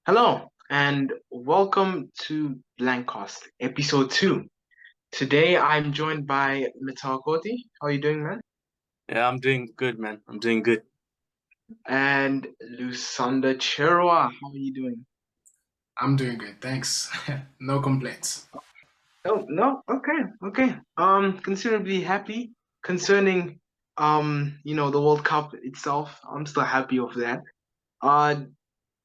Hello and welcome to BlanCast, episode 2. Today I'm joined by Mital. How are you doing, man? Yeah, I'm doing good, man. I'm doing good. And Lusanda Cherwa. How are you doing? I'm doing good, thanks. No complaints. Oh, no? Okay. Considerably happy concerning the World Cup itself. I'm still happy of that. Uh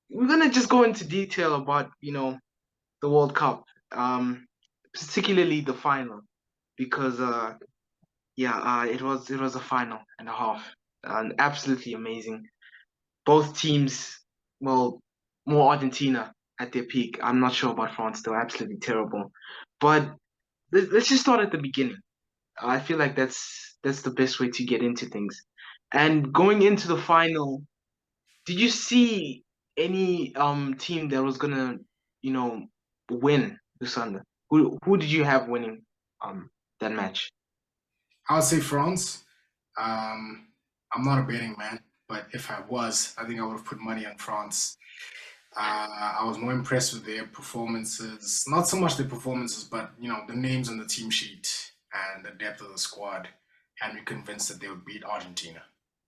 we're gonna just go into detail about, the World Cup. Particularly the final because yeah, it was a final and a half, and absolutely amazing. Both teams, well, more Argentina at their peak. I'm not sure about France; they're absolutely terrible. But let's just start at the beginning. I feel like that's the best way to get into things. And going into the final, did you see any team that was gonna, you know, win this Sunday? Who did you have winning that match? I would say France. Um, I'm not a betting man, but if I was, I think I would have put money on France. I was more impressed with their performances. Not so much their performances, but the names on the team sheet and the depth of the squad had me convinced that they would beat Argentina.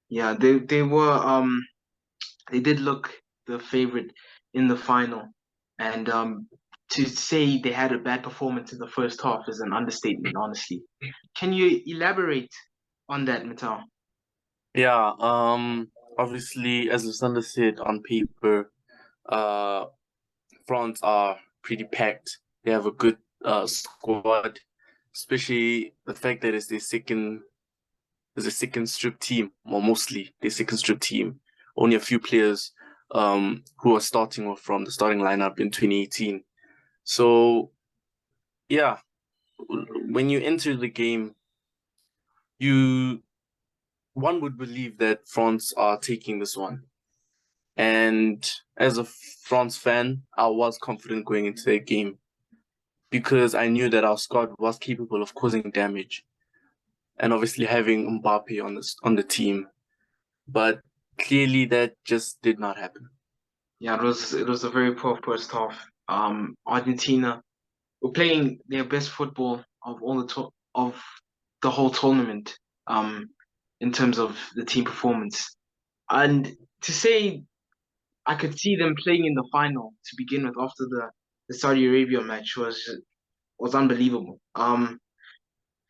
Yeah, they did look the favorite in the final, and to say they had a bad performance in the first half is an understatement, honestly. Can you elaborate on that, Matal? Yeah, obviously, as Lucinda said, on paper, uh, France are pretty packed. They have a good squad, especially the fact that it's a second strip team, or mostly the second strip team. Only a few players who are starting or from the starting lineup in 2018. So yeah, when you enter the game, you one would believe that France are taking this one. And as a France fan, I was confident going into that game because I knew that our squad was capable of causing damage and obviously having Mbappé on the team. But clearly that just did not happen. Yeah, it was a very poor first half. Argentina were playing their best football of the whole tournament. In terms of the team performance, and to say I could see them playing in the final to begin with after the Saudi Arabia match was unbelievable.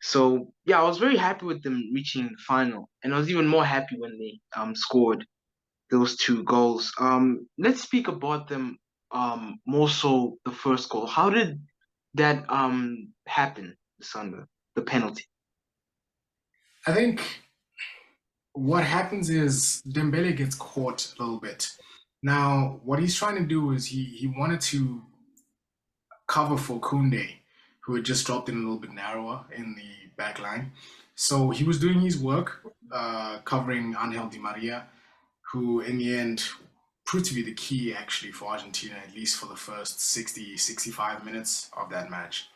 So yeah, I was very happy with them reaching the final, and I was even more happy when they scored those two goals. Let's speak about them more so the first goal. How did that happen, Sunday? The penalty. I think what happens is Dembele gets caught a little bit. Now, what he's trying to do is he wanted to cover for Kunde, who had just dropped in a little bit narrower in the back line. So he was doing his work, covering Angel Di Maria, who in the end proved to be the key actually for Argentina, at least for the first 60, 65 minutes of that match.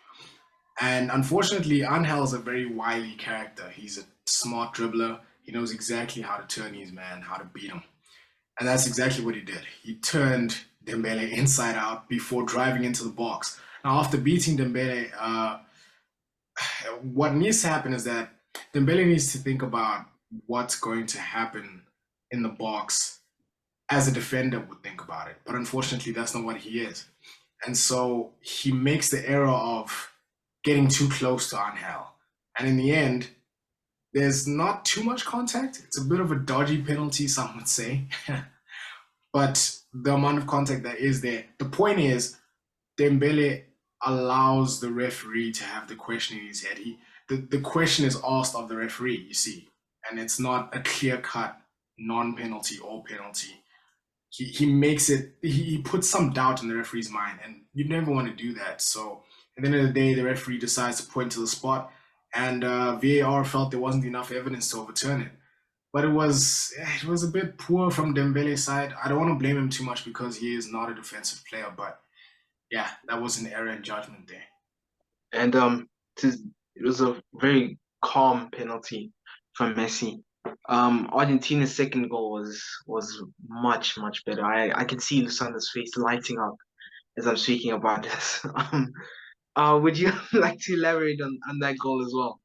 And unfortunately, Angel's a very wily character. He's a smart dribbler. He knows exactly how to turn his man, how to beat him. And that's exactly what he did. He turned Dembele inside out before driving into the box. Now, after beating Dembele, what needs to happen is that Dembele needs to think about what's going to happen in the box as a defender would think about it. But unfortunately, that's not what he is. And so he makes the error of getting too close to Angel. And in the end, there's not too much contact. It's a bit of a dodgy penalty, some would say. But the amount of contact that is there, the point is, Dembele allows the referee to have the question in his head. The question is asked of the referee, you see, and it's not a clear cut non penalty or penalty. He makes it, he puts some doubt in the referee's mind, and you never want to do that. So at the end of the day, the referee decides to point to the spot, and VAR felt there wasn't enough evidence to overturn it. But it was a bit poor from Dembele's side. I don't want to blame him too much because he is not a defensive player, but yeah, that was an error in judgment there. And it was a very calm penalty from Messi. Argentina's second goal was much better. I can see Lusanda's face lighting up as I'm speaking about this. Would you like to elaborate on that goal as well?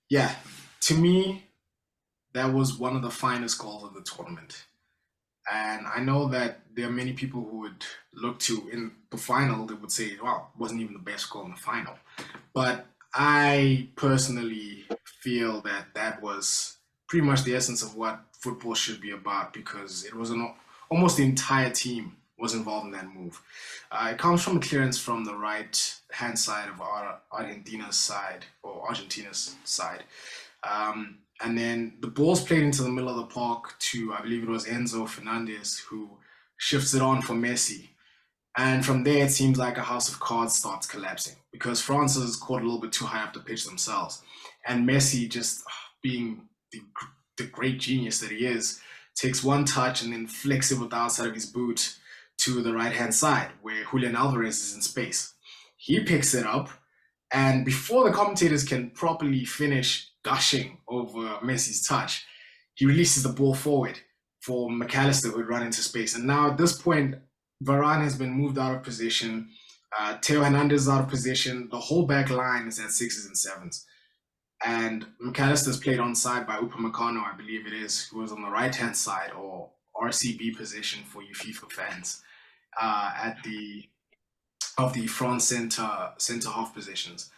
Yeah, to me, that was one of the finest goals of the tournament. And I know that there are many people who would look to in the final, they would say, well, it wasn't even the best goal in the final. But I personally feel that that was pretty much the essence of what football should be about because it was almost the entire team was involved in that move. It comes from a clearance from the right hand side of Argentina's side. And then the ball's played into the middle of the park to, I believe it was Enzo Fernandez, who shifts it on for Messi. And from there, it seems like a house of cards starts collapsing because France is caught a little bit too high up the pitch themselves. And Messi, just being the great genius that he is, takes one touch and then flicks it with the outside of his boot to the right-hand side where Julian Alvarez is in space. He picks it up, and before the commentators can properly finish gushing over Messi's touch, he releases the ball forward for McAllister, who would run into space. And now at this point, Varane has been moved out of position. Theo Hernandez is out of position. The whole back line is at sixes and sevens. And McAllister's played on side by Upamecano, I believe it is, who was on the right-hand side, or RCB position for you FIFA fans, of the front center half positions.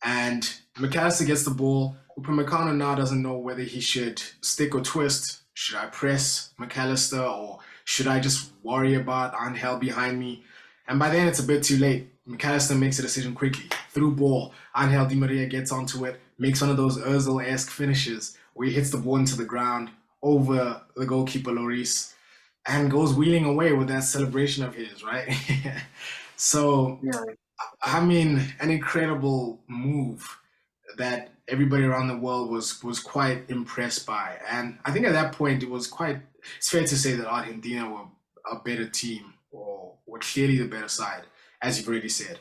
And McAllister gets the ball. Upamecano now doesn't know whether he should stick or twist. Should I press McAllister or should I just worry about Angel behind me? And by then it's a bit too late. McAllister makes a decision quickly. Through ball, Angel Di Maria gets onto it, makes one of those Ozil-esque finishes where he hits the ball into the ground over the goalkeeper Lloris and goes wheeling away with that celebration of his, right? So, Yeah. I mean, an incredible move that everybody around the world was quite impressed by. And I think at that point it's fair to say that Argentina were a better team or were clearly the better side, as you've already said.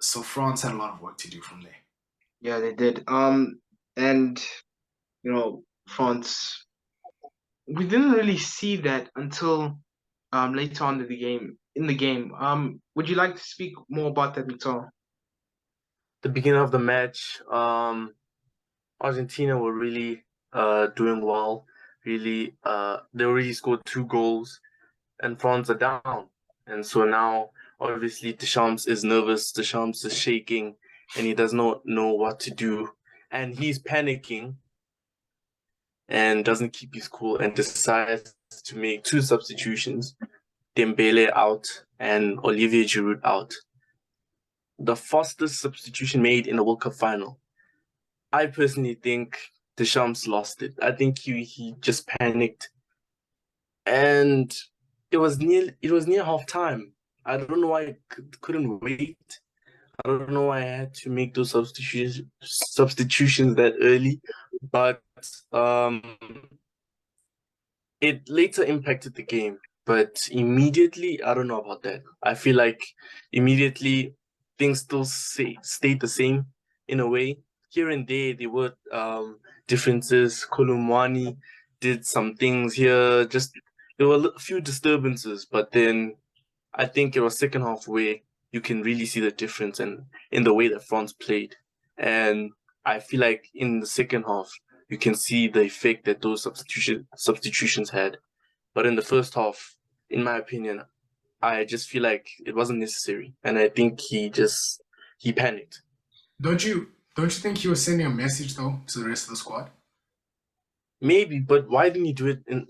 So France had a lot of work to do from there. Yeah, they did. And France, we didn't really see that until later on in the game. Would you like to speak more about that, Victor? The beginning of the match, Argentina were really doing well. Really, they already scored 2 goals, and France are down. And so now, obviously, Deschamps is nervous. Deschamps is shaking, and he does not know what to do. And he's panicking and doesn't keep his cool and decides to make 2 substitutions, Dembele out and Olivier Giroud out. The fastest substitution made in a World Cup final. I personally think Deschamps lost it. I think he just panicked, and it was near half time. I don't know why I couldn't wait. I don't know why I had to make those substitutions that early, but it later impacted the game. But immediately, I don't know about that. I feel like immediately things still stayed the same in a way. Here and there were differences. Kolumwani did some things here. Just there were a few disturbances, but then I think it was second half where you can really see the difference in the way that France played. And I feel like in the second half, you can see the effect that those substitutions had. But in the first half, in my opinion, I just feel like it wasn't necessary. And I think he panicked. Don't you think he was sending a message though to the rest of the squad? Maybe, but why didn't he do it in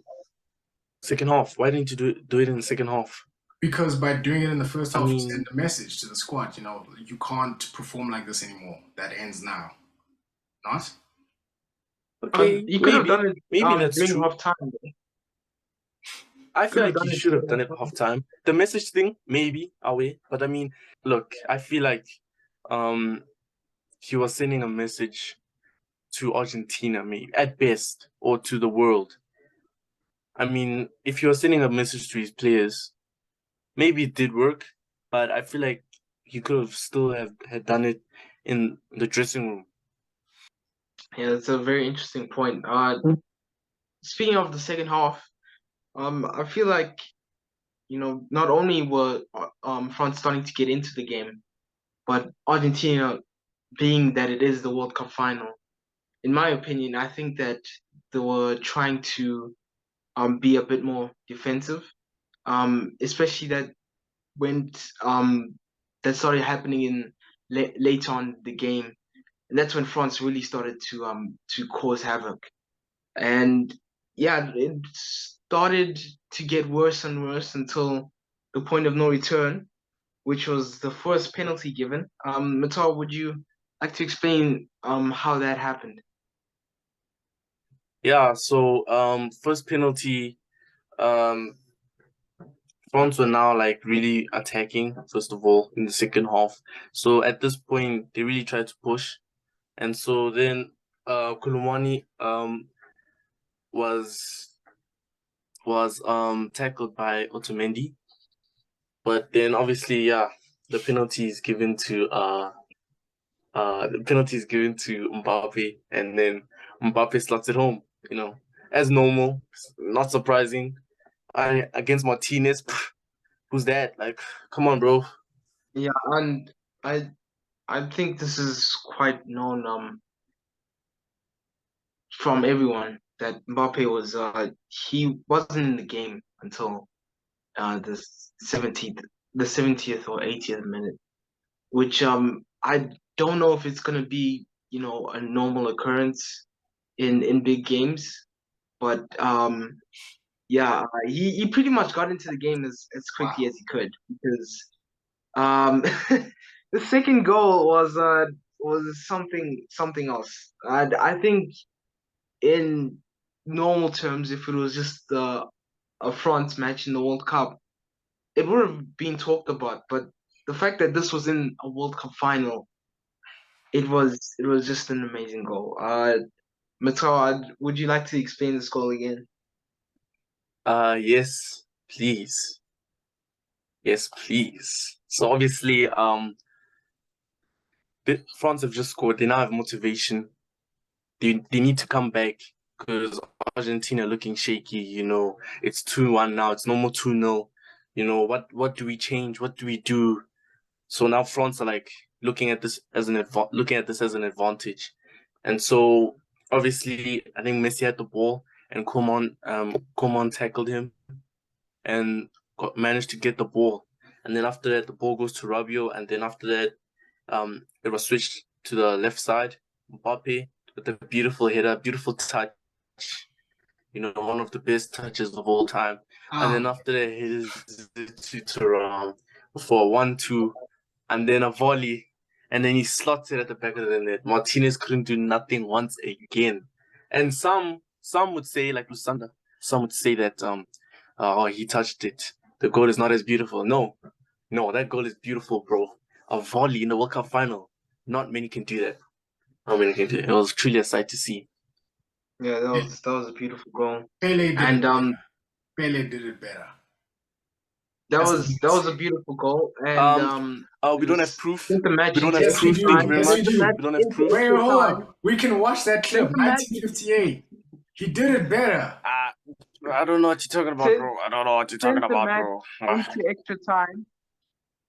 second half? Why didn't you do it in the second half? Because by doing it in the first half, you send a message to the squad. You can't perform like this anymore. That ends now. Not? Okay, you could have done it maybe that's during true. half time. I feel like he should have done it half time. The message thing, maybe, away. But I mean, look, I feel like he was sending a message to Argentina, maybe at best, or to the world. I mean, if he was sending a message to his players, maybe it did work, but I feel like he could have still had done it in the dressing room. Yeah, that's a very interesting point. Speaking of the second half, I feel like, not only were France starting to get into the game, but Argentina, being that it is the World Cup final, in my opinion, I think that they were trying to be a bit more defensive, especially when that started happening in late on the game, and that's when France really started to cause havoc. And yeah, it started to get worse and worse until the point of no return, which was the first penalty given. Matar, would you like to explain how that happened? Yeah, so first penalty, um France were now like really attacking, first of all, in the second half. So at this point they really tried to push. And so then Kulumani was tackled by Otamendi. But then obviously, yeah, the penalty is given to Mbappe, and then Mbappe slots it home, as normal, not surprising. Against Martinez, who's that? Like, come on, bro. Yeah, and I I think this is quite known from everyone that Mbappe was he wasn't in the game until the 70th the 70th or 80th minute, which I don't know if it's gonna be, a normal occurrence in big games, but yeah, he pretty much got into the game as quickly Wow. as he could because um the second goal was something else. I think in normal terms, if it was just a France match in the World Cup, it would have been talked about. But the fact that this was in a World Cup final, it was just an amazing goal. Matao, would you like to explain this goal again? Yes, please. Yes, please. So obviously, France have just scored. They now have motivation. They need to come back because Argentina looking shaky. It's 2-1 now. It's no more 2-0. What do we change? What do we do? So now France are like looking at this as an advantage, and so obviously I think Messi had the ball and Coman tackled him and managed to get the ball, and then after that the ball goes to Rabiot, and then after that it was switched to the left side. Mbappe with a beautiful header, beautiful touch, one of the best touches of all time. And then after that, he is to Thuram for a 1-2, and then a volley, and then he slots it at the back of the net. Martinez couldn't do nothing once again. And some would say, like Lusanda, some would say that oh, he touched it. The goal is not as beautiful. No, that goal is beautiful, bro. A volley in the World Cup final. Not many can do that. Not many can do it. It was truly a sight to see. Yeah, that was a beautiful goal, Pele did and it better. Pele did it better. that That's all was you that can was a say. beautiful goal, and we it don't have was proof. sent the match We don't into have Yes, we extra proof. do. Thank you time. very Yes, we Sent the much. do. match We don't have into proof. Wait, extra hold time. on. We can watch that clip. Sent the match 1958. He did it better. I don't know what you're talking about, sent bro. I don't know what you're talking sent the about, match bro. into extra time,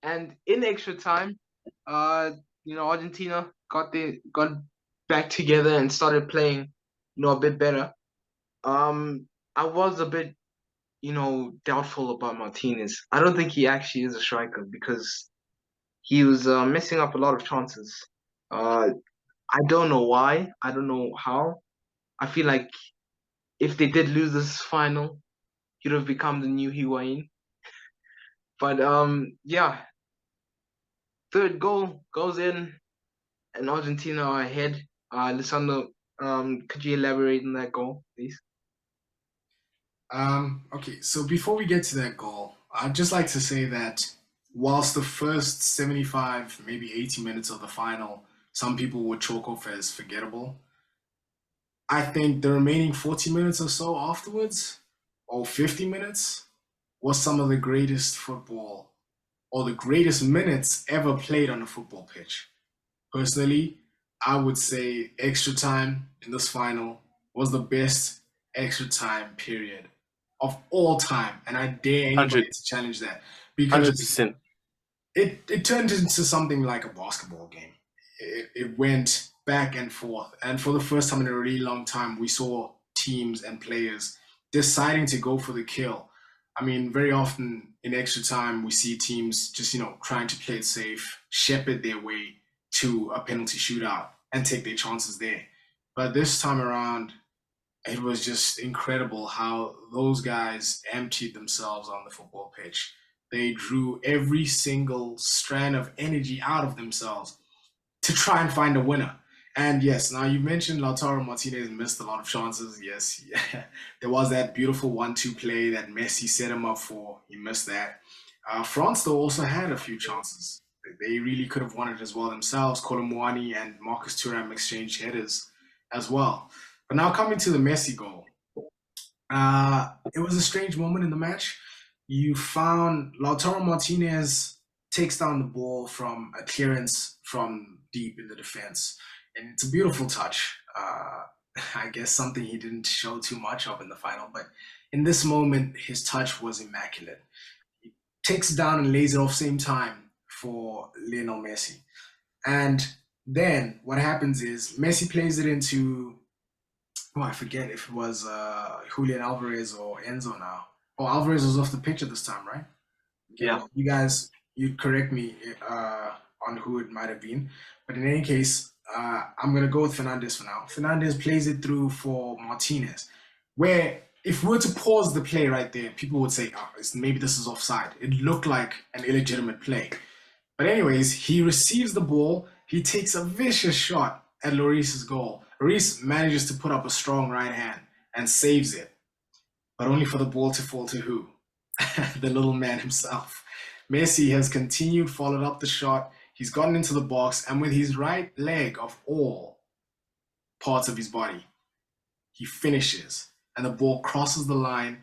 and in extra time, uh, Argentina got back together and started playing, a bit better. I was a bit, doubtful about Martinez. I don't think he actually is a striker because he was messing up a lot of chances. Uh, I don't know why. I don't know how. I feel like if they did lose this final, he'd have become the new Higuain. But yeah, third goal goes in, and Argentina are ahead. Lisandro, could you elaborate on that goal, please? Okay, so before we get to that goal, I'd just like to say that whilst the first 75, maybe 80 minutes of the final, some people would chalk off as forgettable, I think the remaining 40 minutes or so afterwards, or 50 minutes, was some of the greatest football or the greatest minutes ever played on a football pitch. Personally, I would say extra time in this final was the best extra time period of all time, and I dare anybody to challenge that because 100%. it turned into something like a basketball game. It went back and forth, and for the first time in a really long time, we saw teams and players deciding to go for the kill. I mean, very often in extra time, we see teams just trying to play it safe, shepherd their way to a penalty shootout, and take their chances there. But this time around, it was just incredible how those guys emptied themselves on the football pitch. They drew every single strand of energy out of themselves to try and find a winner. And yes, now you mentioned Lautaro Martinez missed a lot of chances. Yes, yeah. There was that beautiful 1-2 play that Messi set him up for. He missed that. France, though, also had a few chances. They really could have won it as well themselves. Colomwani and Marcus Thuram exchanged headers as well. But now coming to the Messi goal, it was a strange moment in the match. You found Lautaro Martinez takes down the ball from a clearance from deep in the defense. And it's a beautiful touch. I guess something he didn't show too much of in the final. But in this moment, his touch was immaculate. He takes it down and lays it off same time for Lionel Messi. And then what happens is Messi plays it into, I forget if it was Julian Alvarez or Enzo now. Oh, Alvarez was off the pitch at this time, right? Yeah. You guys, you'd correct me on who it might have been. But in any case, I'm going to go with Fernandes for now. Fernandes plays it through for Martinez, where if we were to pause the play right there, people would say, maybe this is offside. It looked like an illegitimate play. But anyways, he receives the ball. He takes a vicious shot at Lloris's goal. Lloris manages to put up a strong right hand and saves it, but only for the ball to fall to who? The little man himself. Messi has continued, followed up the shot. He's gotten into the box, and with his right leg of all parts of his body, he finishes, and the ball crosses the line.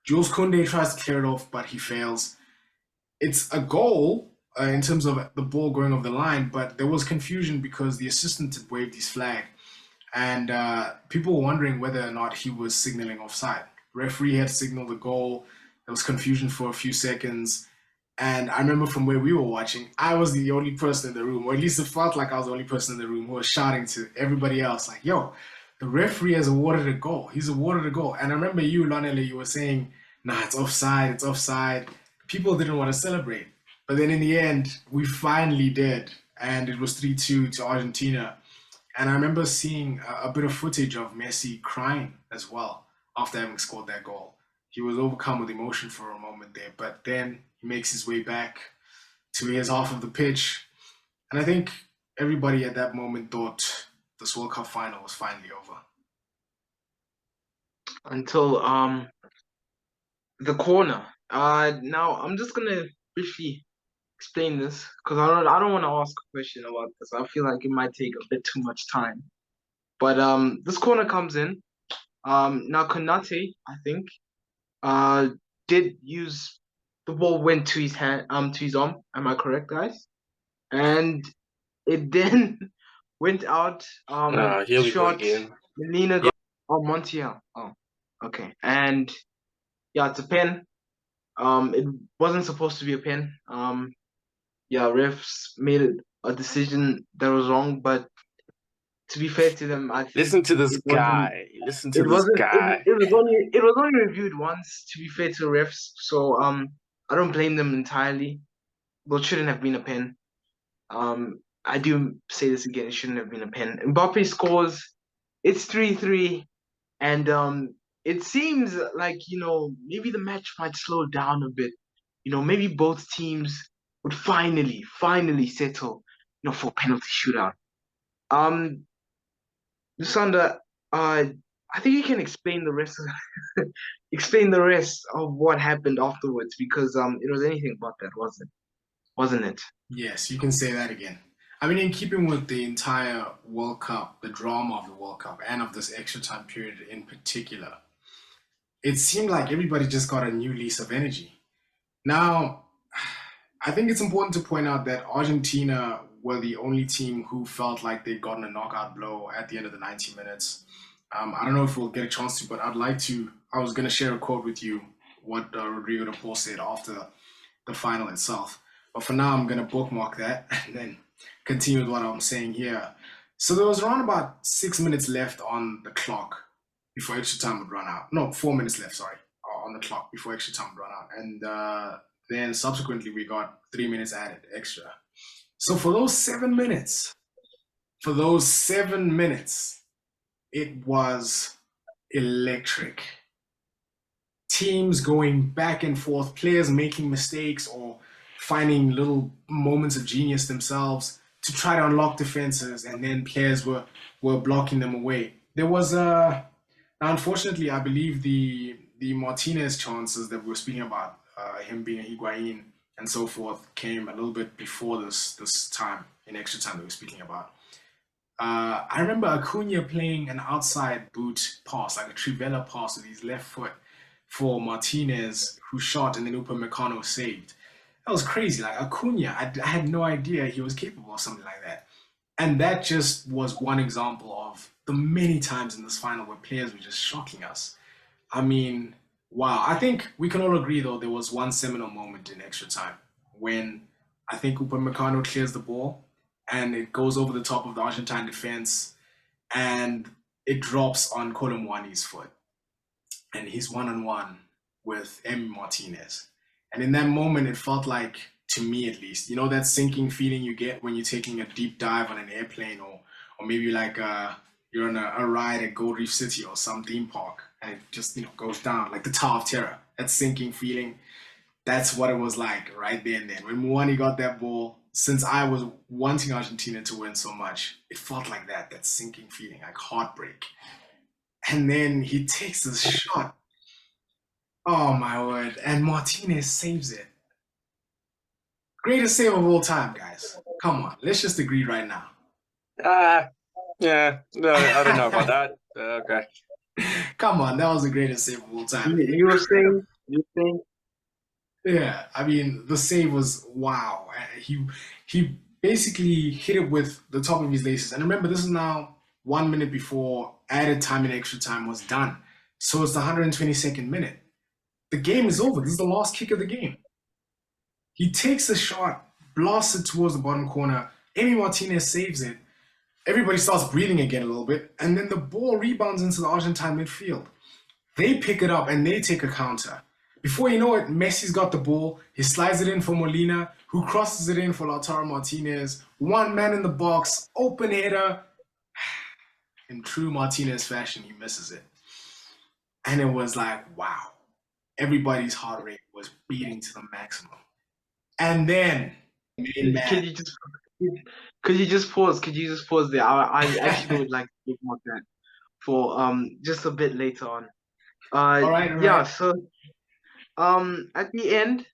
Jules Koundé tries to clear it off, but he fails. It's a goal in terms of the ball going over the line, but there was confusion because the assistant had waved his flag, and people were wondering whether or not he was signaling offside. Referee had signaled the goal. There was confusion for a few seconds. And I remember from where we were watching, I was the only person in the room, or at least it felt like I was the only person in the room who was shouting to everybody else, like, yo, the referee has awarded a goal. He's awarded a goal. And I remember you, Lonele, you were saying, nah, it's offside, it's offside. People didn't want to celebrate. But then in the end, we finally did. And it was 3-2 to Argentina. And I remember seeing a bit of footage of Messi crying as well after having scored that goal. He was overcome with emotion for a moment there, but then he makes his way back to his half of the pitch. And I think everybody at that moment thought this World Cup final was finally over. Until the corner. Now I'm just gonna briefly explain this because I don't want to ask a question about this. I feel like it might take a bit too much time. But this corner comes in. Now Konate, I think, did use the ball went to his hand, to his arm. Am I correct, guys? And it then went out. Here we go Shot again. Melina got Montiel. Oh, okay. And yeah, it's a pen. It wasn't supposed to be a pen. Yeah, refs made a decision that was wrong, but to be fair to them, I think Listen to this guy. Listen to this guy. It was only reviewed once. To be fair to the refs, so I don't blame them entirely. Well, it shouldn't have been a pen. I do say this again. It shouldn't have been a pen. Mbappé scores. It's 3-3, and it seems like maybe the match might slow down a bit. Maybe both teams would finally settle for penalty shootout. Lucinda, I think you can explain the rest of what happened afterwards because it was anything but that, wasn't it? Yes, you can say that again. I mean, in keeping with the entire World Cup, the drama of the World Cup, and of this extra time period in particular, it seemed like everybody just got a new lease of energy. Now, I think it's important to point out that Argentina were the only team who felt like they'd gotten a knockout blow at the end of the 90 minutes. I don't know if we'll get a chance to, but I was going to share a quote with you, what Rodrigo de Paul said after the final itself. But for now, I'm going to bookmark that and then continue with what I'm saying here. So there was around about 6 minutes left on the clock before extra time would run out. No, 4 minutes left, sorry, on the clock before extra time would run out. And then subsequently, we got 3 minutes added extra. So for those 7 minutes, it was electric. Teams going back and forth, players making mistakes or finding little moments of genius themselves to try to unlock defenses, and then players were blocking them away. There was now, unfortunately, I believe the Martinez chances that we were speaking about, him being a Higuain and so forth, came a little bit before this time, in extra time that we're speaking about. I remember Acuna playing an outside boot pass, like a Trivela pass with his left foot for Martinez, who shot, and then Upamecano saved. That was crazy. Like Acuna, I had no idea he was capable of something like that. And that just was one example of the many times in this final where players were just shocking us. I mean, wow. I think we can all agree, though, there was one seminal moment in extra time when I think Upamecano clears the ball and it goes over the top of the Argentine defense and it drops on Colomwani's foot. And he's one-on-one with Emi Martinez. And in that moment, it felt like, to me at least, you know, that sinking feeling you get when you're taking a deep dive on an airplane, or maybe like you're on a ride at Gold Reef City or some theme park, and it just, you know, goes down, like the Tower of Terror. That sinking feeling, that's what it was like right there and then. When Muani got that ball, since I was wanting Argentina to win so much, it felt like that sinking feeling, like heartbreak. And then he takes this shot. Oh my word. And Martinez saves it. Greatest save of all time, guys. Come on. Let's just agree right now. Yeah. No, I don't know about that. Okay. Come on. That was the greatest save of all time. You were saying? Yeah. I mean, the save was wow. He basically hit it with the top of his laces. And remember, this is now 1 minute before added time and extra time was done. So it's the 122nd minute. The game is over. This is the last kick of the game. He takes a shot, blasts it towards the bottom corner. Emi Martinez saves it. Everybody starts breathing again a little bit. And then the ball rebounds into the Argentine midfield. They pick it up and they take a counter. Before you know it, Messi's got the ball. He slides it in for Molina, who crosses it in for Lautaro Martinez. One man in the box, open header. In true Martinez fashion, he misses it. And it was like, wow. Everybody's heart rate was beating to the maximum. And then, could you just pause? Could you just pause there? I actually would like to talk about that for just a bit later on. All right. Yeah. So at the end,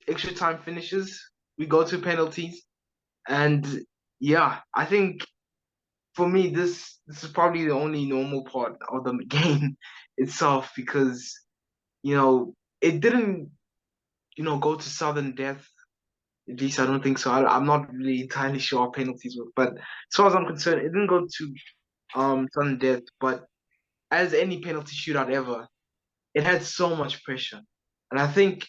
extra time finishes. We go to penalties, and yeah, I think for me this is probably the only normal part of the game itself, because you know it didn't go to sudden death. At least I don't think so. I'm not really entirely sure how penalties work, but as far as I'm concerned, it didn't go to sudden death. But as any penalty shootout ever, it had so much pressure, and I think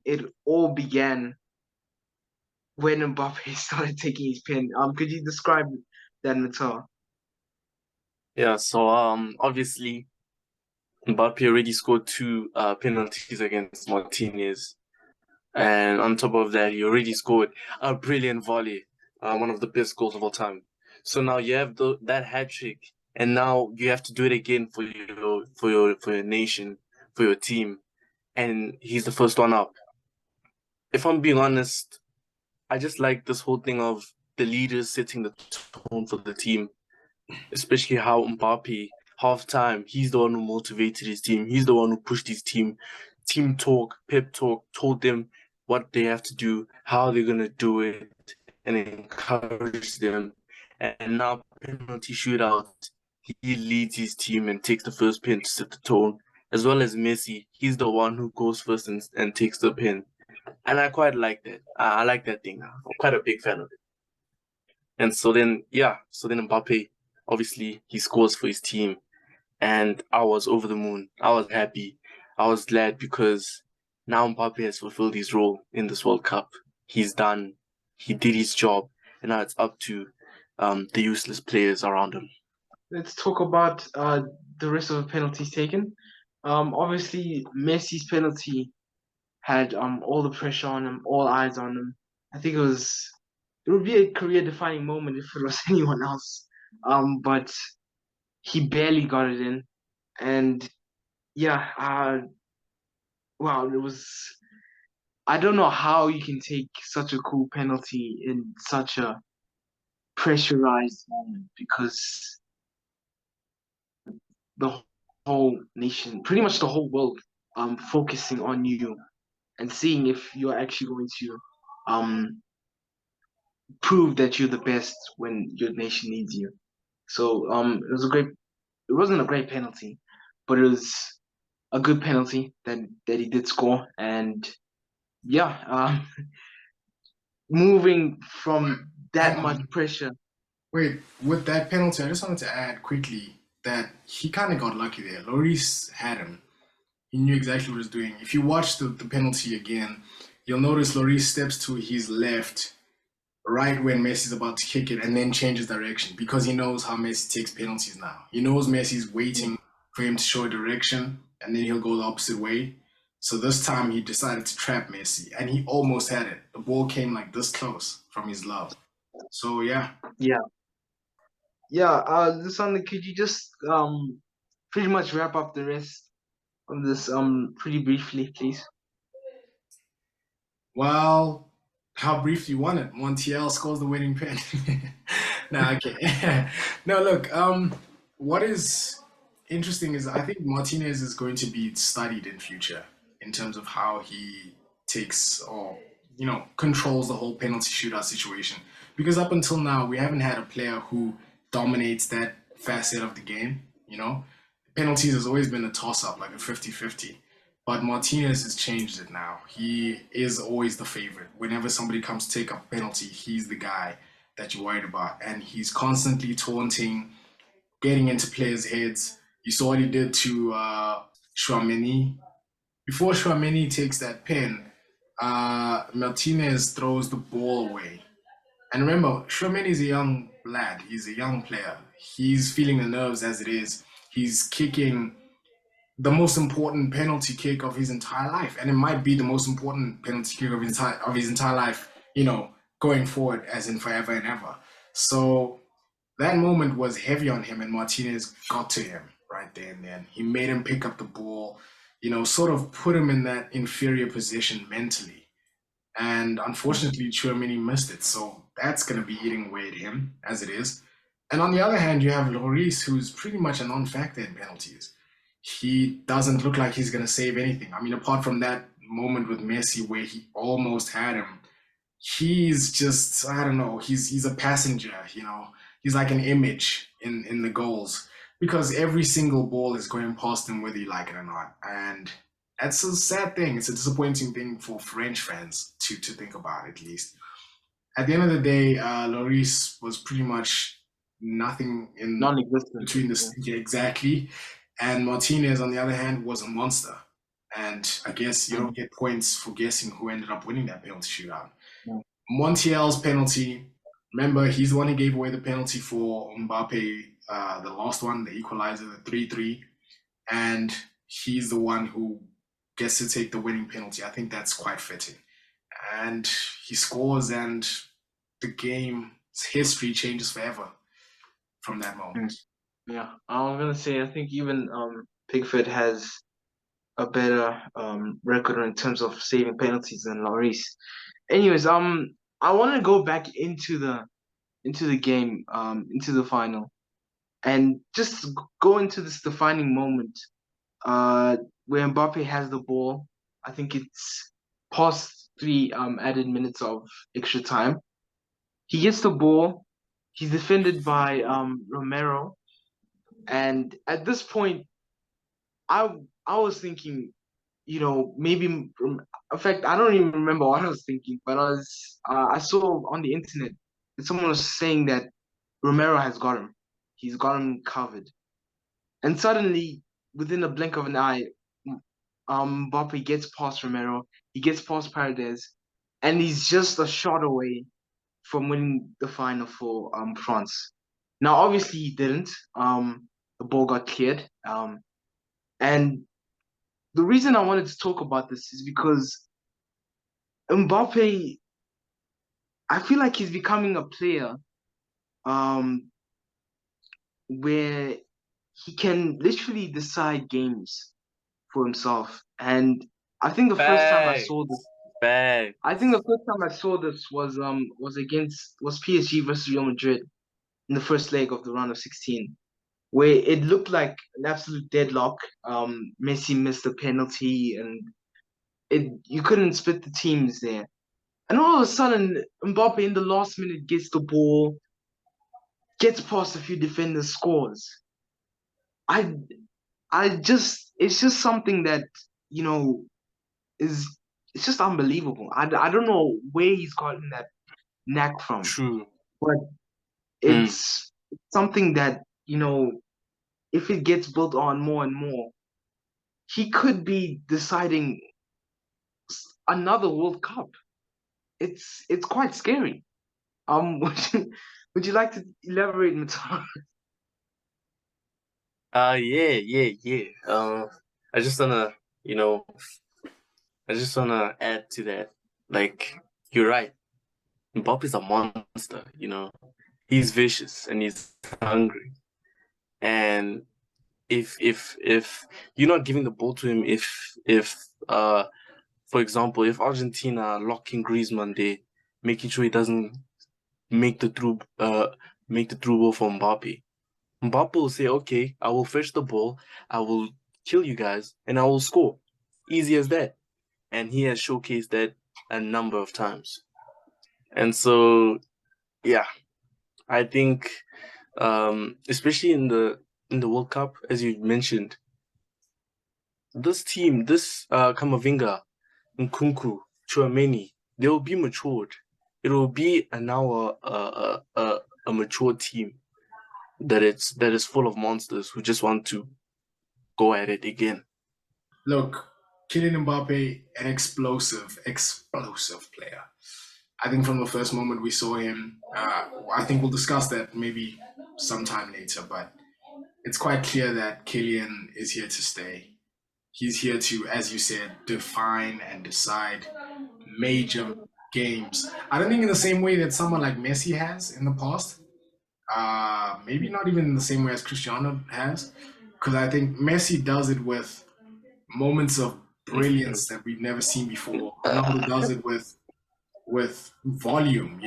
it all began when Mbappe started taking his pen. Could you describe that, Matar? Yeah, so obviously Mbappé already scored 2 penalties against Martinez. And on top of that, he already scored a brilliant volley, one of the best goals of all time. So now you have that hat trick, and now you have to do it again for your nation, for your team, and he's the first one up. If I'm being honest, I just like this whole thing of the leaders setting the tone for the team, especially how Mbappe, halftime, he's the one who motivated his team. He's the one who pushed his team. Team talk, pep talk, told them what they have to do, how they're going to do it, and encourage them. And now, penalty shootout, he leads his team and takes the first pin to set the tone, as well as Messi. He's the one who goes first and takes the pin. And I quite like that. I like that thing. I'm quite a big fan of it. And so then Mbappe, obviously, he scores for his team. And I was over the moon. I was happy. I was glad because now Mbappe has fulfilled his role in this World Cup. He's done. He did his job. And now it's up to the useless players around him. Let's talk about the rest of the penalties taken. Obviously, Messi's penalty had all the pressure on him, all eyes on him. I think it would be a career-defining moment if it was anyone else. But he barely got it in, and yeah, wow, it was. I don't know how you can take such a cool penalty in such a pressurized moment because the whole nation, pretty much the whole world, focusing on you and seeing if you're actually going to um prove that you're the best when your nation needs you. So it wasn't a great penalty, but it was a good penalty that he did score. And yeah, moving from that much And pressure. wait, with that penalty, I just wanted to add quickly that he kind of got lucky there. Lloris had him. He knew exactly what he was doing. If you watch the penalty again, you'll notice Lloris steps to his left right when Messi's about to kick it and then changes direction because he knows how Messi takes penalties now. He knows Messi's waiting for him to show a direction and then he'll go the opposite way. So this time he decided to trap Messi and he almost had it. The ball came like this close from his glove. So yeah. Yeah, yeah. Luciano, could you just pretty much wrap up the rest of this pretty briefly, please? Well, how brief you want it. Montiel scores the winning pen. Nah, okay. No, look, what is interesting is I think Martinez is going to be studied in future in terms of how he takes or controls the whole penalty shootout situation. Because up until now, we haven't had a player who dominates that facet of the game. Penalties has always been a toss up, like a 50-50. But Martinez has changed it now. He is always the favorite. Whenever somebody comes to take up a penalty, he's the guy that you're worried about. And he's constantly taunting, getting into players' heads. You saw what he did to Chouameni. Before Chouameni takes that pen, Martinez throws the ball away. And remember, Chouameni is a young lad. He's a young player. He's feeling the nerves as it is. He's kicking the most important penalty kick of his entire life, and it might be the most important penalty kick of his entire life, going forward, as in forever and ever. So that moment was heavy on him, and Martinez got to him right there and then. He made him pick up the ball, sort of put him in that inferior position mentally. And unfortunately, Chouamini missed it, so that's going to be eating away at him as it is. And on the other hand, you have Lloris, who's pretty much a non-factor in penalties. He doesn't look like he's going to save anything. I mean, apart from that moment with Messi where he almost had him, he's just, I don't know, he's a passenger, He's like an image in the goals because every single ball is going past him whether you like it or not. And that's a sad thing. It's a disappointing thing for French fans to think about, at least. At the end of the day, Lloris was pretty much nothing in Non-existent. between the yeah, exactly. And Martinez, on the other hand, was a monster. And I guess you don't get points for guessing who ended up winning that penalty shootout. Yeah. Montiel's penalty, remember, he's the one who gave away the penalty for Mbappe, the last one, the equalizer, the 3-3. And he's the one who gets to take the winning penalty. I think that's quite fitting. And he scores, and the game's history changes forever from that moment. Yeah, I'm gonna say I think even Pickford has a better record in terms of saving penalties than Lloris. Anyways, I want to go back into the game, into the final, and just go into this defining moment, where Mbappe has the ball. I think it's past three added minutes of extra time. He gets the ball. He's defended by Romero, and at this point, I I was thinking maybe, in fact, I don't even remember what I was thinking, but I saw on the internet that someone was saying that Romero has got him. He's got him covered. And suddenly, within a blink of an eye, Mbappe gets past Romero, he gets past Paredes, and he's just a shot away from winning the final for France. Now, obviously, he didn't. The ball got cleared. And the reason I wanted to talk about this is because Mbappe, I feel like he's becoming a player um, where he can literally decide games for himself. And I think the first time I saw this, Facts. I think the first time I saw this was PSG versus Real Madrid in the first leg of the round of 16, where it looked like an absolute deadlock. Messi missed a penalty, and you couldn't split the teams there. And all of a sudden, Mbappe in the last minute gets the ball, gets past a few defenders, scores. I it's just something that you know is it's just unbelievable. I don't know where he's gotten that knack from, True. but it's something that if it gets built on more and more, he could be deciding another World Cup. It's quite scary. Would you like to elaborate, Matar? Yeah. I just wanna, you know, I just wanna add to that. Like, you're right. Mbappe's a monster, He's vicious and he's hungry. And if you're not giving the ball to him, if for example, if Argentina lock in Griezmann there, making sure he doesn't make the through ball for Mbappe. Mbappe will say, okay, I will fetch the ball, I will kill you guys, and I will score. Easy as that. And he has showcased that a number of times. And so, yeah, I think, especially in the World Cup, as you mentioned, this team, this Kamavinga, Nkunku, Chouameni, they will be matured. It will be now a mature team that is full of monsters who just want to go at it again. Look, Kylian Mbappe, an explosive player. I think from the first moment we saw him, I think we'll discuss that maybe sometime later, but it's quite clear that Kylian is here to stay. He's here to, as you said, define and decide major games. I don't think in the same way that someone like Messi has in the past. Maybe not even in the same way as Cristiano has, because I think Messi does it with moments of brilliance that we've never seen before. Ronaldo does it with volume.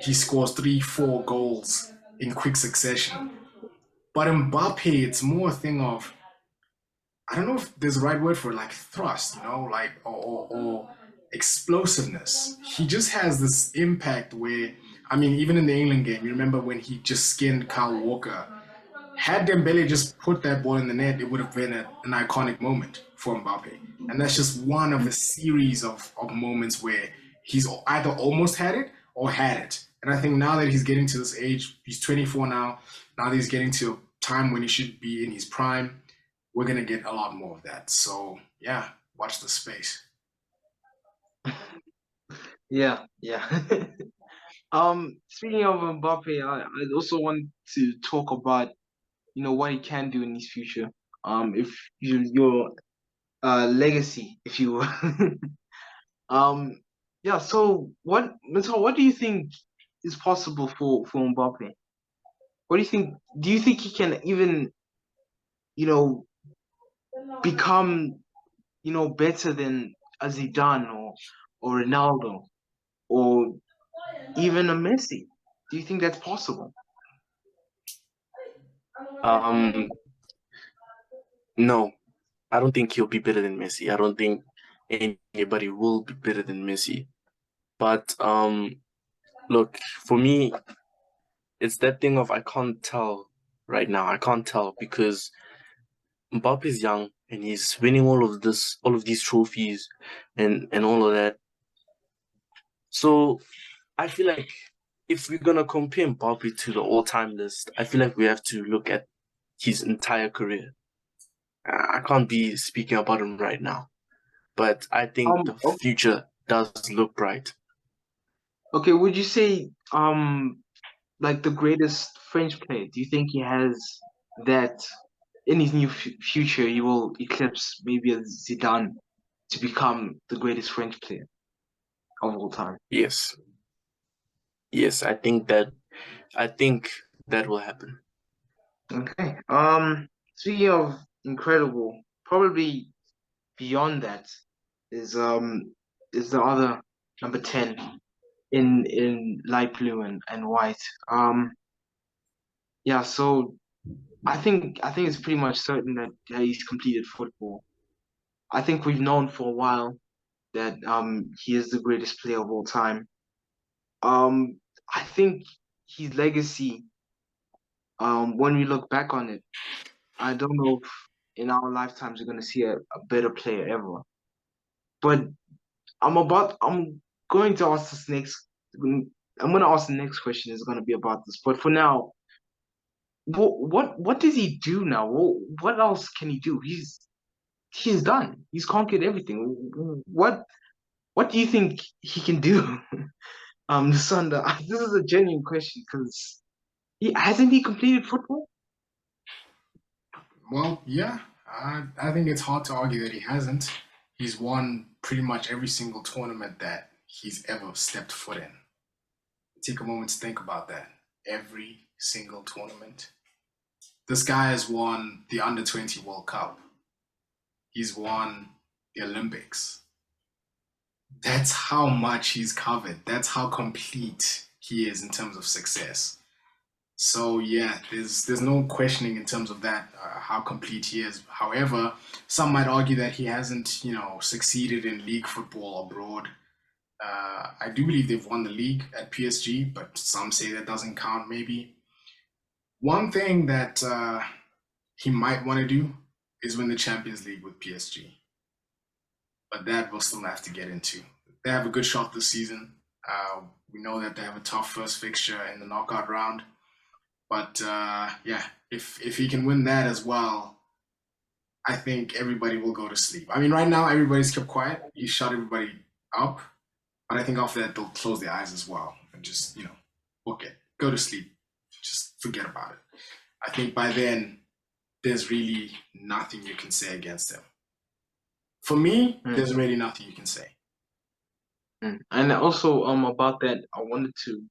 He scores 3-4 goals in quick succession. But Mbappe, it's more a thing of, I don't know if there's a right word for it, like thrust, like or explosiveness. He just has this impact where, I mean, even in the England game, you remember when he just skinned Kyle Walker. Had Dembele just put that ball in the net, it would have been an iconic moment for Mbappe. And that's just one of a series of moments where he's either almost had it or had it. And I think now that he's getting to this age, he's 24 now, now that he's getting to a time when he should be in his prime, we're going to get a lot more of that. So, yeah, watch the space. Yeah. Speaking of Mbappe, I also want to talk about what he can do in his future. If your legacy, if you will. Yeah. So what do you think is possible for Mbappe? What do you think? Do you think he can even become better than a Zidane or Ronaldo or even a Messi? Do you think that's possible? No, I don't think he'll be better than Messi. I don't think anybody will be better than Messi. But look, for me, it's that thing of I can't tell right now. I can't tell because Mbappe's young. and he's winning all of these trophies, and all of that. So I feel like if we're gonna compare Mbappe to the all-time list, I feel like we have to look at his entire career. I can't be speaking about him right now, but I think the Okay, future does look bright. okay, would you say like the greatest French player? Do you think he has that in his new future? He will eclipse maybe a Zidane to become the greatest French player of all time. Yes, yes, I think that will happen. Okay. Speaking of incredible, probably beyond that is the other number 10 in light blue and white. Yeah, so I think it's pretty much certain that he's completed football. I think we've known for a while that he is the greatest player of all time. I think his legacy, when we look back on it, I don't know if in our lifetimes we're gonna see a better player ever. But I'm going to ask this next I'm gonna ask the next question is gonna be about this. But for now, what does he do now? What else can he do? He's done. He's conquered everything. What do you think he can do? Sunder, this is a genuine question because he hasn't he completed football? Well, yeah, I think it's hard to argue that he hasn't. He's won pretty much every single tournament that he's ever stepped foot in. Take a moment to think about that. Every single tournament. This guy has won the Under 20 World Cup. He's won the Olympics. That's how much he's covered. That's how complete he is in terms of success. So yeah, there's no questioning in terms of that, how complete he is. However, some might argue that he hasn't, succeeded in league football abroad. I do believe they've won the league at PSG, but some say that doesn't count. Maybe one thing that he might want to do is win the Champions League with PSG, but that we'll still have to get into. They have a good shot this season. We know that they have a tough first fixture in the knockout round. But yeah, if he can win that as well, I think everybody will go to sleep. I mean, right now everybody's kept quiet. He shut everybody up, but I think after that they'll close their eyes as well and just book it, go to sleep, just forget about it. I think by then there's really nothing you can say against him. For me, there's really nothing you can say. And also about that, I wanted to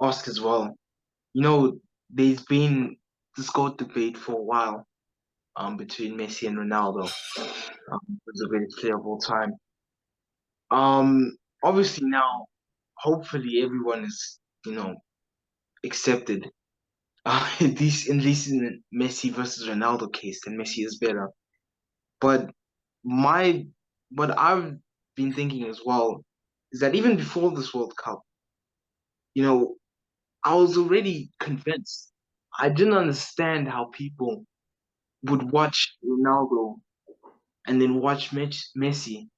ask as well. There's been this GOAT debate for a while between Messi and Ronaldo, who's the greatest player of all time. Obviously now, hopefully everyone is, accepted. At least in the Messi versus Ronaldo case, then Messi is better. But my, what I've been thinking as well is that even before this World Cup, you know, I was already convinced. I didn't understand how people would watch Ronaldo and then watch Messi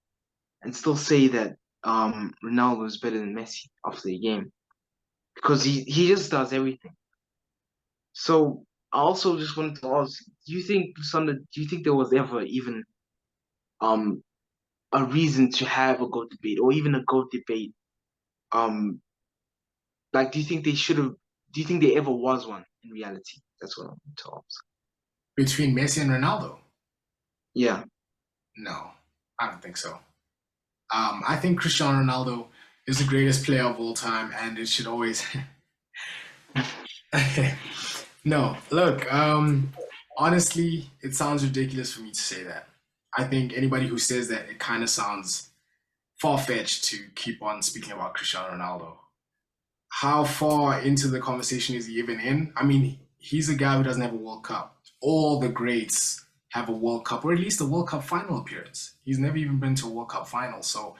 and still say that Ronaldo is better than Messi after the game because he just does everything. So I also just wanted to ask, do you think there was ever even um a reason to have a GOAT debate or even a GOAT debate? Um, like, do you think there ever was one in reality? That's what I want to ask. Between Messi and Ronaldo? Yeah. No, I don't think so. I think Cristiano Ronaldo is the greatest player of all time, and it should always. No, look. Honestly, it sounds ridiculous for me to say that. I think anybody who says that, it kind of sounds far-fetched to keep on speaking about Cristiano Ronaldo. How far into the conversation is he even in? I mean, he's a guy who doesn't have a World Cup. All the greats have a World Cup, or at least a World Cup final appearance. He's never even been to a World Cup final. So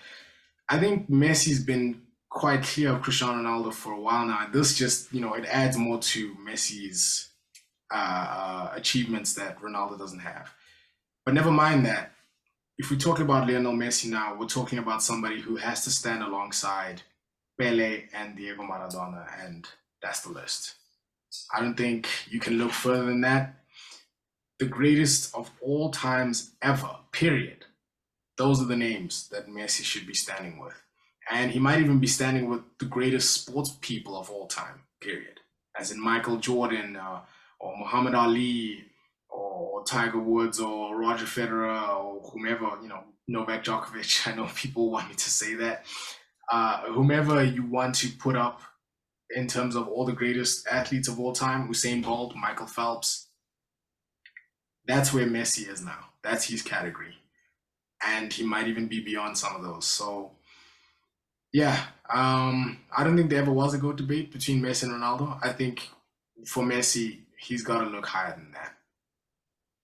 I think Messi's been quite clear of Cristiano Ronaldo for a while now. This just, it adds more to Messi's achievements that Ronaldo doesn't have. But never mind that. If we're talking about Lionel Messi now, we're talking about somebody who has to stand alongside Pele and Diego Maradona, and that's the list. I don't think you can look further than that. The greatest of all times ever, period. Those are the names that Messi should be standing with. And he might even be standing with the greatest sports people of all time, period. As in Michael Jordan or Muhammad Ali or Tiger Woods or Roger Federer or whomever, Novak Djokovic. I know people want me to say that. Whomever you want to put up in terms of all the greatest athletes of all time, Usain Bolt, Michael Phelps, that's where Messi is now. That's his category. And he might even be beyond some of those. So, yeah, I don't think there ever was a GOAT debate between Messi and Ronaldo. I think for Messi, he's got to look higher than that.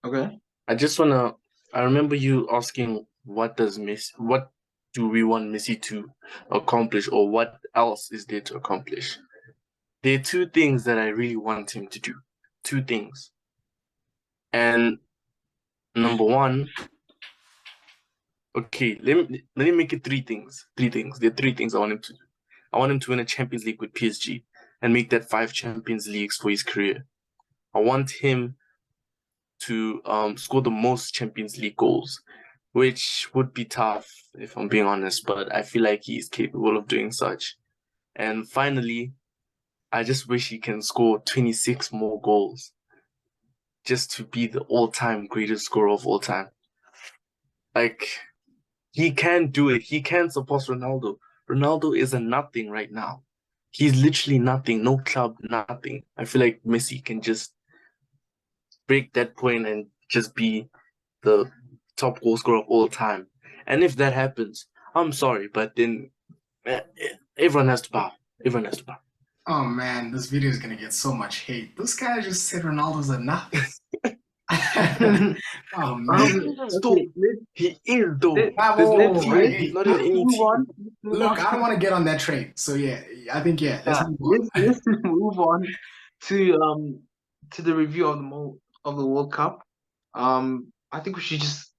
Okay. I remember you asking what do we want Messi to accomplish, or what else is there to accomplish? There are two things that I really want him to do. Two things. And number one, okay, let me make it three things. Three things. There are three things I want him to do. I want him to win a Champions League with PSG and make that 5 Champions Leagues for his career. I want him to score the most Champions League goals, which would be tough if I'm being honest, but I feel like he's capable of doing such. And finally, I just wish he can score 26 more goals just to be the all-time greatest scorer of all time. Like, he can do it. He can surpass Ronaldo. Ronaldo is a nothing right now. He's literally nothing. No club, nothing. I feel like Messi can just break that point and just be the top goal scorer of all time. And if that happens, I'm sorry, but then everyone has to bow. Everyone has to bow. Oh man, this video is gonna get so much hate. This guy just said Ronaldo's a nothing. Oh man, Stop. Okay, He is though. Whoa, There's no whoa, team. hey, He's not in any move team. on. Let's move look, on. I don't want to get on that train. So yeah, I think let's Yeah, move on. let's move on to the review of the World Cup. I think we should just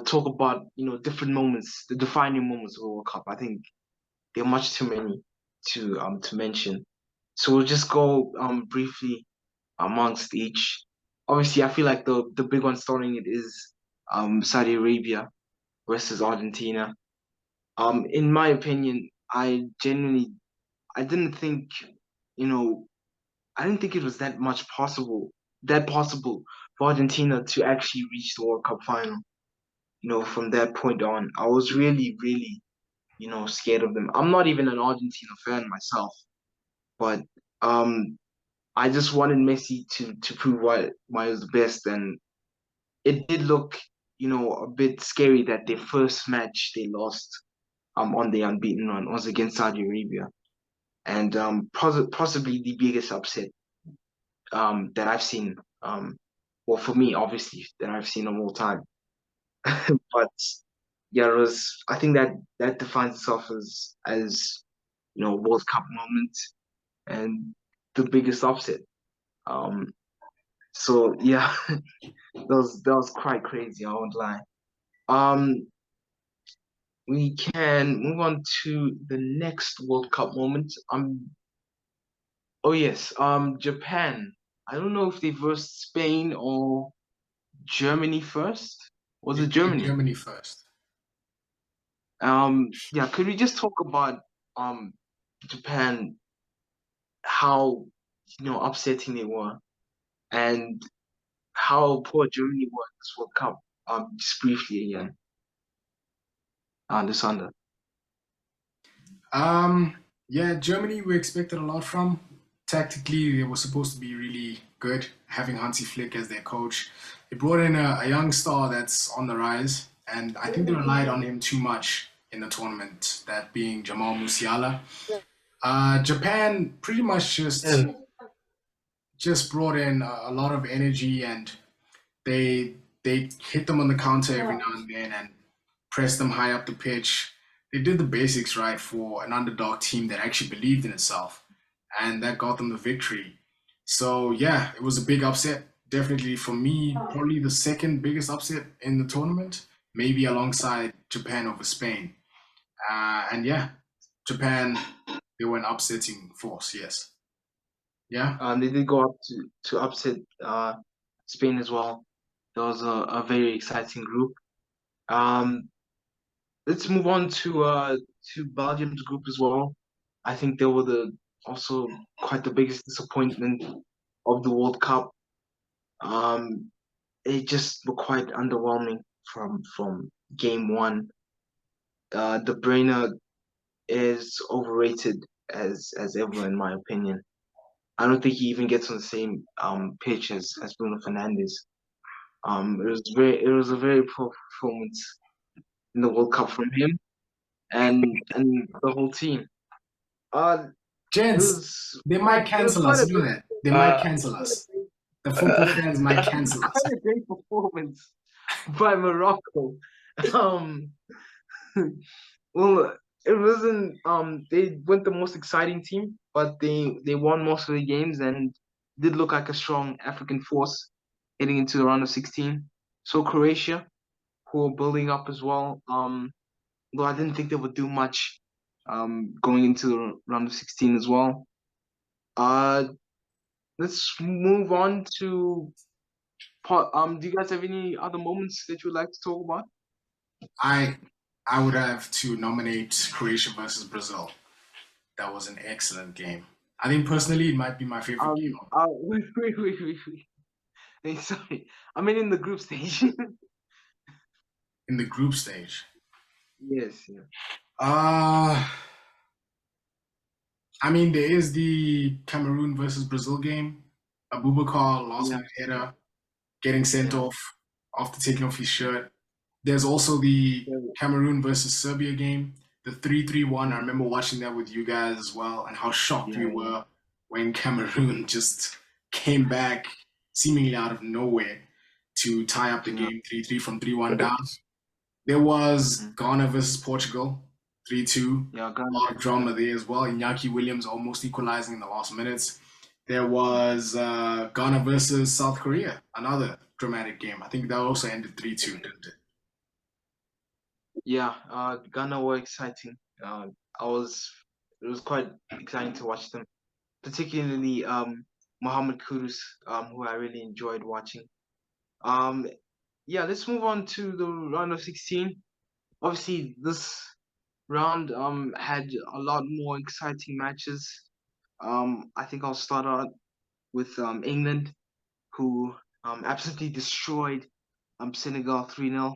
talk about different moments, the defining moments of the World Cup. I think there are much too many to mention. So we'll just go briefly amongst each. Obviously, I feel like the big one starting it is Saudi Arabia versus Argentina. In my opinion, I didn't think, you know, I didn't think it was that possible for Argentina to actually reach the World Cup final. From that point on, I was really, really, scared of them. I'm not even an Argentina fan myself, but I just wanted Messi to prove why he was the best, and it did look, a bit scary that their first match they lost on the unbeaten run was against Saudi Arabia, and possibly the biggest upset that I've seen. Well, for me, obviously, that I've seen of all time. But yeah, it was. I think that defines itself as World Cup moment and the biggest upset. Um, so yeah, that was quite crazy. I won't lie. Um, we can move on to the next World Cup moment. Oh yes, Japan. I don't know if they versed Spain or Germany first. Was They it played Germany? Germany first. Yeah, could we just talk about Japan, how upsetting they were, and how poor Germany were in this World Cup? Just briefly again, this under. Yeah, Germany we expected a lot from. Tactically, they were supposed to be really good, having Hansi Flick as their coach. They brought in a young star that's on the rise, and I think they relied on him too much in the tournament, that being Jamal Musiala. Japan pretty much just brought in a lot of energy, and they hit them on the counter every now and then and pressed them high up the pitch. They did the basics right for an underdog team that actually believed in itself, and that got them the victory. So yeah, it was a big upset. definitely for me, probably the second biggest upset in the tournament, maybe alongside Japan over Spain. And yeah, Japan, they were an upsetting force, yes. Yeah. They did go up to upset Spain as well. That was a very exciting group. Um, let's move on to Belgium's group as well. I think they were also quite the biggest disappointment of the World Cup. It just were quite underwhelming from game one. De Bruyne is overrated as ever in my opinion. I don't think he even gets on the same pitch as Bruno Fernandes. It was a very poor performance in the World Cup from him and the whole team. Uh, it Gents, they might it was cancel quite us. a You know great, that. They might Uh, cancel us. The football fans might cancel us. quite a great performance by Morocco. Um, well, it wasn't. They weren't the most exciting team, but they won most of the games and did look like a strong African force heading into the round of 16. So Croatia, who are building up as well. Though I didn't think they would do much. Going into the round of 16 as well. Uh, let's move on to. Do you guys have any other moments that you'd like to talk about? I I would have to nominate Croatia versus Brazil. That was an excellent game. I think personally it might be my favorite game Wait. Hey, sorry. I mean, in the group stage. in the group stage. Yes, yeah. Uh I mean there is the Cameroon versus Brazil game. Abubakar lost Yeah, a header, getting sent yeah. off after taking off his shirt. There's also the Yeah, Cameroon versus Serbia game, the 3-3-1. I remember watching that with you guys as well, and how shocked we yeah. were when Cameroon just came back seemingly out of nowhere to tie up the Yeah. game 3-3 from 3-1 down. correct. There was Mhm. Ghana versus Portugal, 3-2. Yeah, A Ghana. lot of drama there as well. Iñaki Williams almost equalizing in the last minutes. There was Ghana versus South Korea, another dramatic game. I think that also ended 3-2, didn't it? Yeah, Ghana were exciting. I was it was quite exciting to watch them, particularly Mohamed Kudus, who I really enjoyed watching. Um, yeah, let's move on to the round of 16. Obviously, this round had a lot more exciting matches. I think I'll start out with England, who absolutely destroyed Senegal 3-0.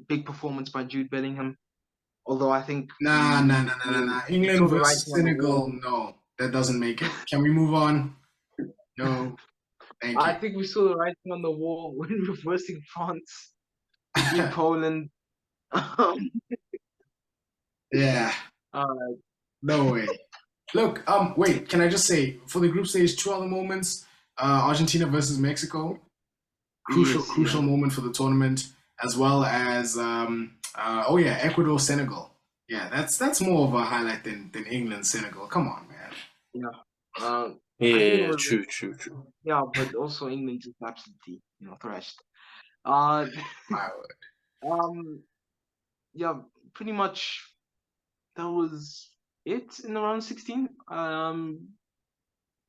Big performance by Jude Bellingham. Although I think Nah. we England saw the writing versus on the wall. Senegal, no, that doesn't make it. Can we move on? No, thank I you. think we saw the writing on the wall when reversing France to beat Poland. Um, Yeah, uh, no way. Look, wait, can I just say for the group stage, two other moments, Argentina versus Mexico, yes, crucial yeah, moment for the tournament, as well as oh yeah, Ecuador Senegal. Yeah, that's more of a highlight than England Senegal. Come on, man. yeah. I think it Yeah, was true. yeah, but also England just absolutely thrashed. Uh, My word. um, yeah, pretty much that was it in the round 16.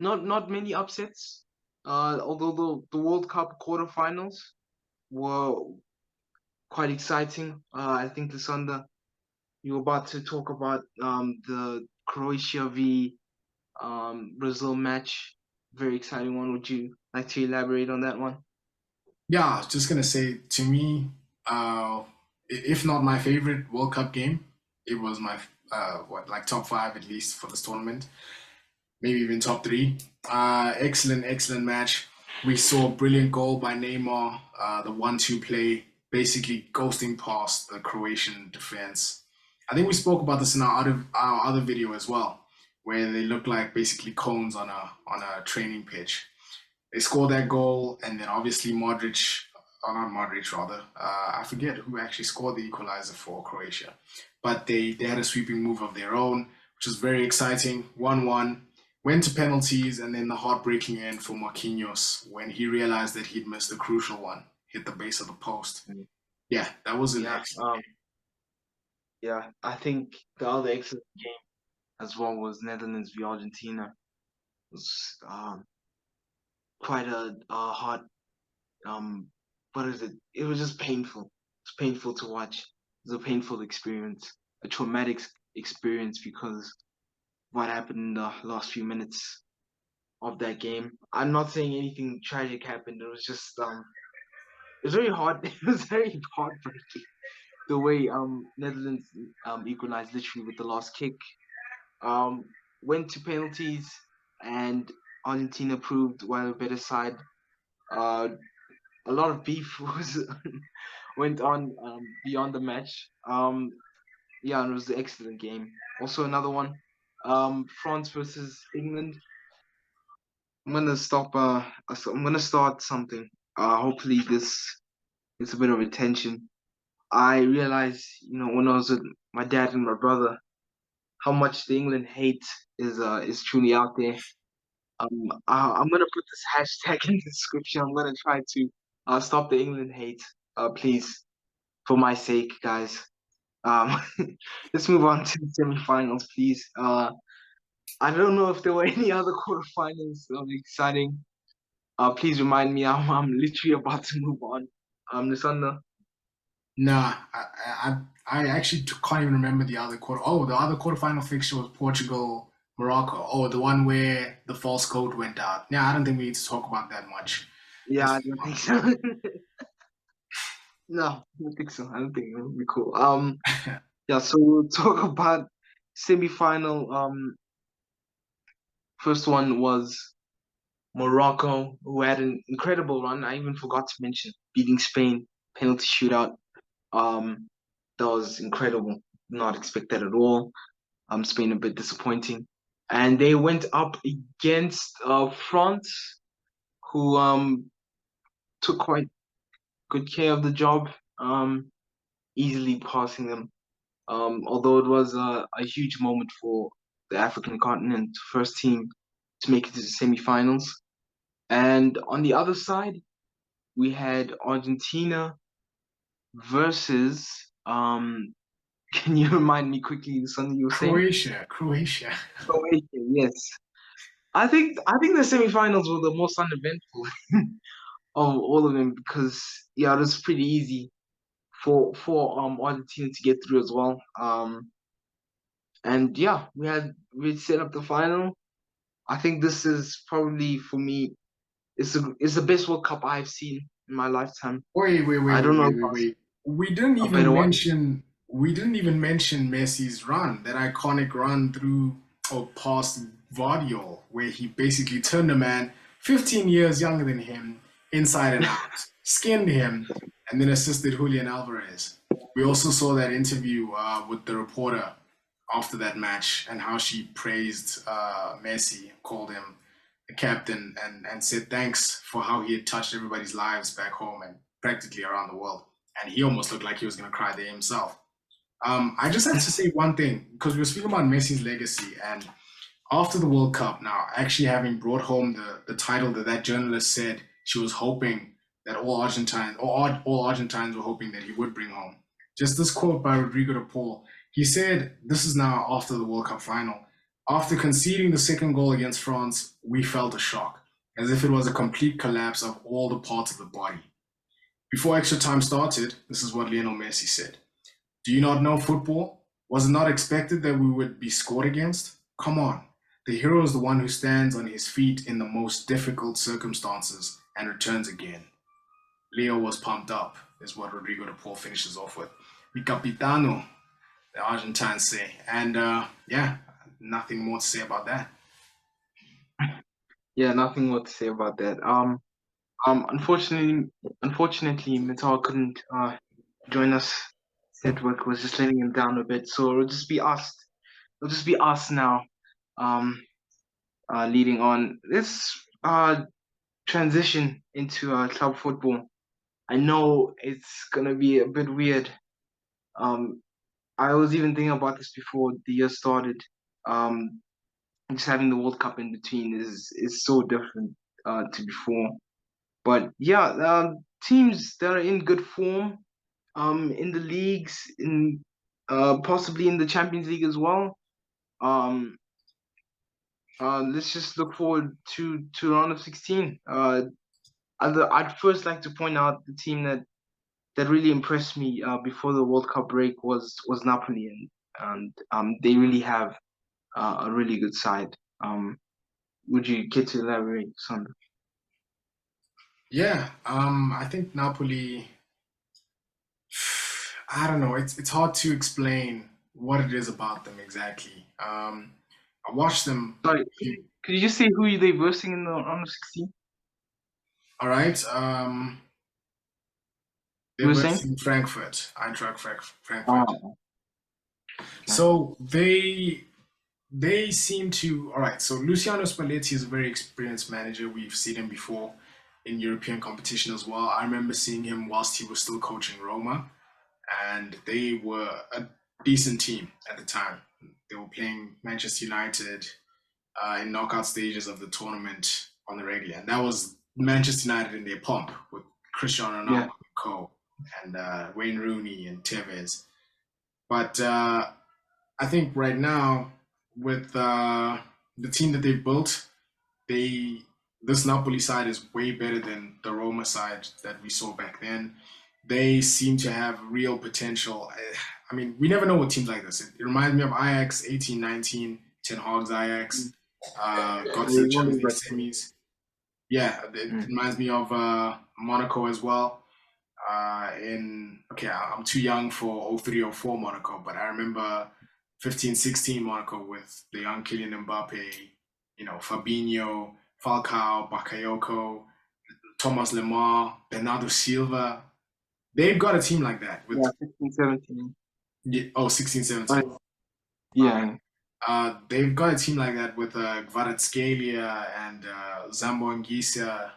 Not many upsets. Although the World Cup quarterfinals were quite exciting. I think Lysander, you were about to talk about the Croatia v Brazil match. Very exciting one. Would you like to elaborate on that one? Yeah, I was just gonna say to me, if not my favorite World Cup game, it was my like top five at least for this tournament, maybe even top three. Excellent match. We saw a brilliant goal by Neymar, the 1-2 play, basically ghosting past the Croatian defense. I think we spoke about this in our other video as well, where they look like basically cones on a training pitch. They scored that goal, and then obviously Modric, or not Modric rather, I forget who actually scored the equalizer for Croatia, but they had a sweeping move of their own, which was very exciting. 1-1. Went to penalties, and then the heartbreaking end for Marquinhos when he realized that he'd missed a crucial one, hit the base of the post. Yeah, that was an excellent game. Yeah, I think the other excellent game as well was Netherlands v Argentina. It was quite a hard what is it? It was just painful. It's painful to watch. It was a painful experience, a traumatic experience because what happened in the last few minutes of that game. I'm not saying anything tragic happened. It was just it was very hard. It was very heartbreaking the way Netherlands equalized literally with the last kick. Um, went to penalties and Argentina proved while a better side. Uh, a lot of beef was went on beyond the match. Yeah, it was an excellent game. Also another one, France versus England. I'm gonna stop. I'm gonna start something. Hopefully this gets a bit of attention. I realized, when I was with my dad and my brother, how much the England hate is truly out there. I'm gonna put this hashtag in the description. I'm gonna try to stop the England hate. Please, for my sake, guys. Um, let's move on to the semifinals, please. I don't know if there were any other quarterfinals exciting. Please remind me. I'm literally about to move on. Nisanda. Nah, I actually can't even remember the other quarter. Oh, the other quarterfinal fixture was Portugal, Morocco. Oh, the one where the false code went out. Yeah, I don't think we need to talk about that much. Yeah, Let's I don't think so. No, I don't think so. I don't think it would be cool. Yeah, so we'll talk about semi-final. First one was Morocco, who had an incredible run. I even forgot to mention beating Spain, penalty shootout. Um, that was incredible. Not expect that at all. Spain a bit disappointing, and they went up against France, who took quite good care of the job, easily passing them. Although it was a huge moment for the African continent, first team to make it to the semifinals. And on the other side, we had Argentina versus can you remind me quickly something you were saying? Croatia. Croatia, yes. I think the semifinals were the most uneventful of all of them because yeah, it was pretty easy for Argentina to get through as well. And yeah, we set up the final. I think this is probably for me it's the best World Cup I've seen in my lifetime. I don't know if Wait. We didn't a better even one. mention Messi's run, that iconic run through or past Vardio, where he basically turned a man 15 years younger than him inside and out, skinned him, and then assisted Julian Alvarez. We also saw that interview with the reporter after that match and how she praised Messi, called him the captain, and said thanks for how he had touched everybody's lives back home and practically around the world. And he almost looked like he was going to cry there himself. I just have to say one thing because we were speaking about Messi's legacy, and after the World Cup, now actually having brought home the title that journalist said she was hoping that all Argentines were hoping that he would bring home. Just this quote by Rodrigo de Paul. He said, "This is now after the World Cup final. After conceding the second goal against France, we felt a shock, as if it was a complete collapse of all the parts of the body. Before extra time started, this is what Lionel Messi said. Do you not know football? Was it not expected that we would be scored against? Come on. The hero is the one who stands on his feet in the most difficult circumstances and returns again." Leo was pumped up, is what Rodrigo de Paul finishes off with. Mi capitano, the Argentines say. And yeah, nothing more to say about that. Yeah, nothing more to say about that. Unfortunately, Mital couldn't join us. Network was just letting him down a bit, so it'll just be us. It'll just be us now. Um, leading on. Let's transition into club football. I know it's gonna be a bit weird. Um, I was even thinking about this before the year started. Um, just having the World Cup in between is so different to before. But yeah, teams that are in good form, in the leagues, in possibly in the Champions League as well. Let's just look forward to round of 16. I'd first like to point out the team that really impressed me before the World Cup break was Napoli, and they really have a really good side. Would you care to elaborate, Sander? Yeah, I think Napoli. I don't know. It's hard to explain what it is about them exactly. I watched them. Sorry, could you just say who they versing in the round of 16? All right. They You were were saying? in Frankfurt, Eintracht Frankfurt. Oh, okay. So they seem to. All right. So Luciano Spalletti is a very experienced manager. We've seen him before in European competition as well. I remember seeing him whilst he was still coaching Roma, and they were a decent team at the time. They were playing Manchester United in knockout stages of the tournament on the regular, and that was Manchester United in their pomp with Cristiano Ronaldo Yeah. and co, and Wayne Rooney and Tevez. But I think right now with the team that they've built, they this Napoli side is way better than the Roma side that we saw back then. They seem to have real potential. I mean, we never know with teams like this. It reminds me of Ajax 18-19, Ten Hag's Ajax. Got to the Champions League semis. Yeah, it reminds me of Monaco as well. I'm too young for 03-04 Monaco, but I remember 15-16 Monaco with the young Kylian Mbappé, Fabinho, Falcao, Bakayoko, Thomas Lemar, Bernardo Silva. They've got a team like that with 16-17. 16-17. Yeah. They've got a team like that with Kvaratskhelia and Zambo Anguissa,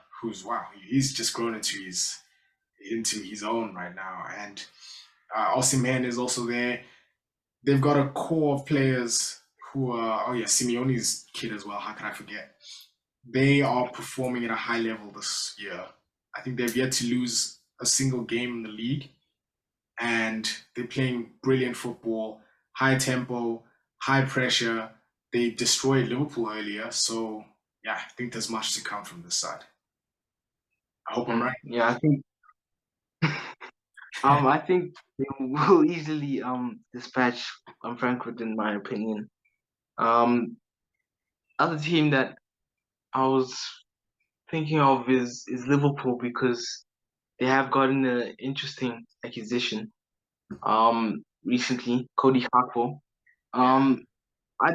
he's just grown into his own right now. And Osimhen is also there. They've got a core of players who are, Simeone's kid as well. How can I forget? They are performing at a high level this year. I think they've yet to lose a single game in the league, and they're playing brilliant football, high tempo, high pressure. They destroyed Liverpool earlier, so yeah, I think there's much to come from this side. I hope I'm right. Yeah, I think I think they will easily dispatch Frankfurt, in my opinion. Other team that I was thinking of is Liverpool, because they have gotten an interesting acquisition recently, Cody Gakpo. Um I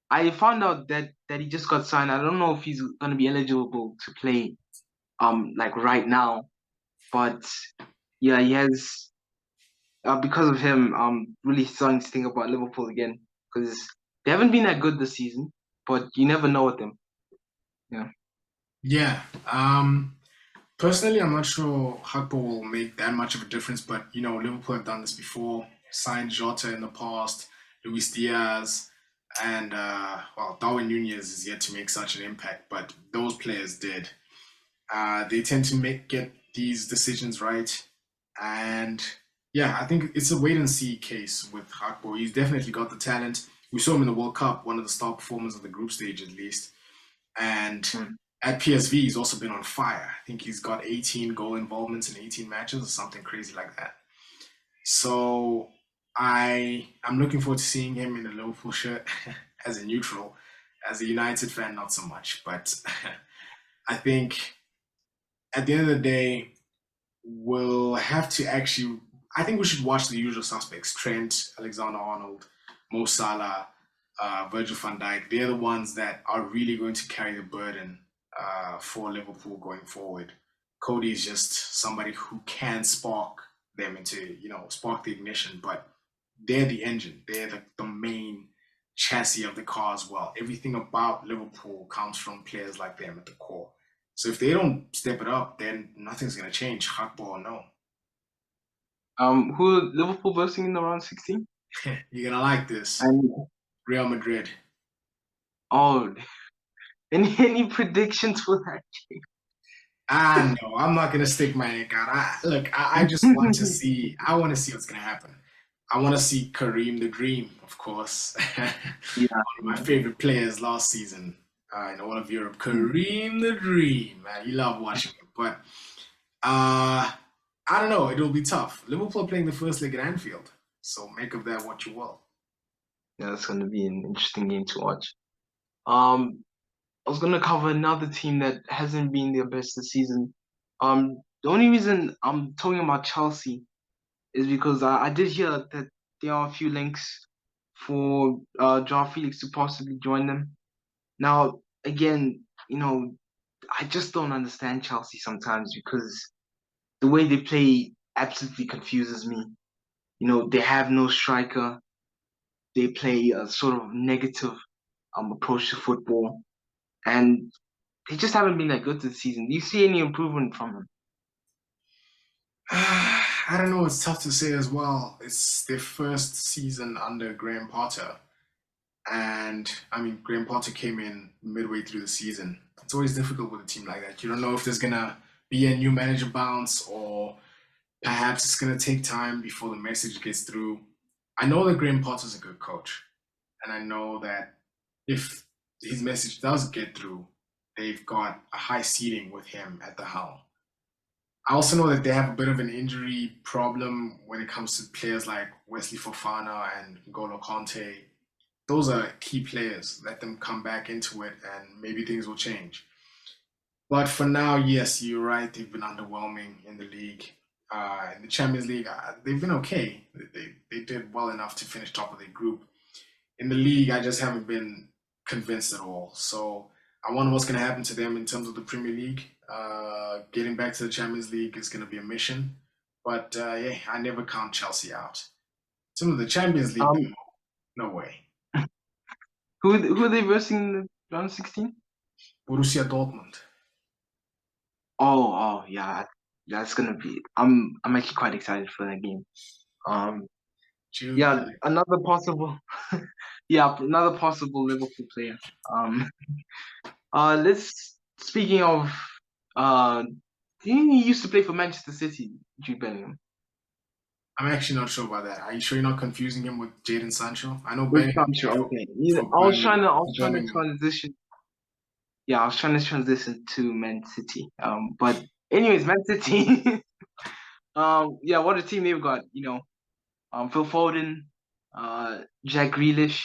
I found out that he just got signed. I don't know if he's gonna be eligible to play like right now, but yeah, he has because of him, I'm really starting to think about Liverpool again, because they haven't been that good this season, but you never know with them. Yeah. Yeah. Personally, I'm not sure Gakpo will make that much of a difference, but Liverpool have done this before. Signed Jota in the past, Luis Diaz, and Darwin Nunez is yet to make such an impact, but those players did. They tend to get these decisions right, and yeah, I think it's a wait and see case with Gakpo. He's definitely got the talent. We saw him in the World Cup, one of the star performers of the group stage at least, and at PSV, he's also been on fire. I think he's got 18 goal involvements in 18 matches or something crazy like that. So I'm looking forward to seeing him in a Liverpool shirt as a neutral. As a United fan, not so much. But I think at the end of the day, we'll have to actually. I think we should watch the usual suspects: Trent, Alexander-Arnold, Mo Salah, Virgil van Dijk. They're the ones that are really going to carry the burden for Liverpool going forward. Cody is just somebody who can spark them into, spark the ignition, but they're the engine. They're the main chassis of the car as well. Everything about Liverpool comes from players like them at the core. So if they don't step it up, then nothing's going to change, Gakpo or no. Who Liverpool versing in the round 16? You're going to like this. Real Madrid. Oh, any predictions for that No, I'm not gonna stick my neck out. I just want to game? see. I want to see what's gonna happen. I want to see Kareem the Dream, of course, one Yeah, of my favorite players last season in all of Europe. Kareem the Dream, man, you love watching him. But I don't know. It'll be tough. Liverpool are playing the first leg at Anfield, so make of that what you will. yeah, that's gonna be an interesting game to watch. Um, I was gonna cover another team that hasn't been their best this season. The only reason I'm talking about Chelsea is because I did hear that there are a few links for John Felix to possibly join them. Now, again, I just don't understand Chelsea sometimes because the way they play absolutely confuses me. They have no striker. They play a sort of negative approach to football, and they just haven't been that good this season. Do you see any improvement from them? I don't know. It's tough to say as well. It's their first season under Graham Potter. And I mean, Graham Potter came in midway through the season. It's always difficult with a team like that. You don't know if there's gonna be a new manager bounce or perhaps it's gonna take time before the message gets through. I know that Graham Potter's a good coach, and I know that if his message does get through, they've got a high seating with him at the helm. I also know that they have a bit of an injury problem when it comes to players like Wesley Fofana and N'Golo Conte. Those are key players. Let them come back into it and maybe things will change. But for now, yes, you're right. They've been underwhelming in the league. In the Champions League, they've been okay. They did well enough to finish top of their group. In the league, I just haven't been convinced at all. So I wonder what's going to happen to them in terms of the Premier League. Getting back to the Champions League is going to be a mission. But yeah, I never count Chelsea out. Some of the Champions League, Um, no way. who are they versing in the round 16? Borussia Dortmund. Oh, yeah, that's gonna be. I'm actually quite excited for that game. Um, Jude yeah, Bellingham. another possible, yeah, another possible Liverpool player. Um, let's speaking of, uh, he used to play for Manchester City, Jude Bellingham. I'm actually not sure about that. Are you sure you're not confusing him with Jadon Sancho? I know With Bellingham Sancho, played okay. for Burnley, I was trying to Birmingham. transition. Yeah, I was trying to transition to Man City. But anyways, Man City. Yeah, what a team they've got. Phil Foden, Jack Grealish,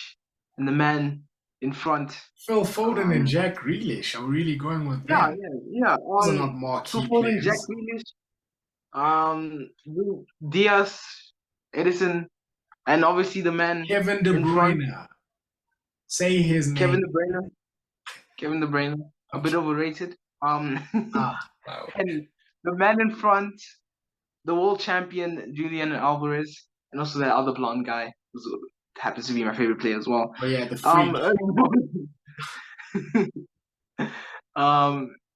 and the man in front. Phil Foden and Um, Jack Grealish are really going with yeah, them. yeah, yeah. Those are not Phil marquee Foden, Jack players. Grealish, Diaz, Edison, and obviously the man Kevin De in front, Bruyne. Say his Kevin name. De Bruyne. Kevin De Bruyne, a bit Okay. overrated. Ah, wow. And the man in front, the world champion Julian Alvarez, and also that other blonde guy who happens to be my favorite player as well. Oh yeah, the freak.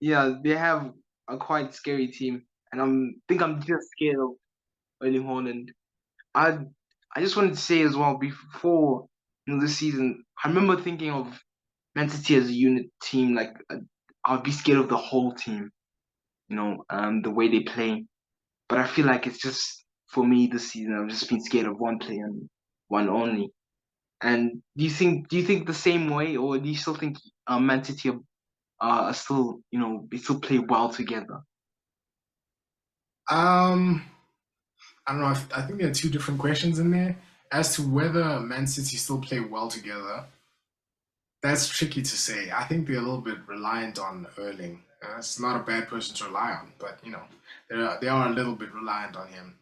Yeah, they have a quite scary team, and I'm just scared of Erling Haaland. I I just wanted to say as well before this season, I remember thinking of Man City as a unit team, like I'd be scared of the whole team, the way they play. But I feel like it's just for me this season, I've just been scared of one player and one only. And do you think the same way, or do you still think Man City are still, they still play well together? Um, I don't know. I think there are two different questions in there. As to whether Man City still play well together, that's tricky to say. I think they're a little bit reliant on Erling. It's not a bad person to rely on, but they are a little bit reliant on him.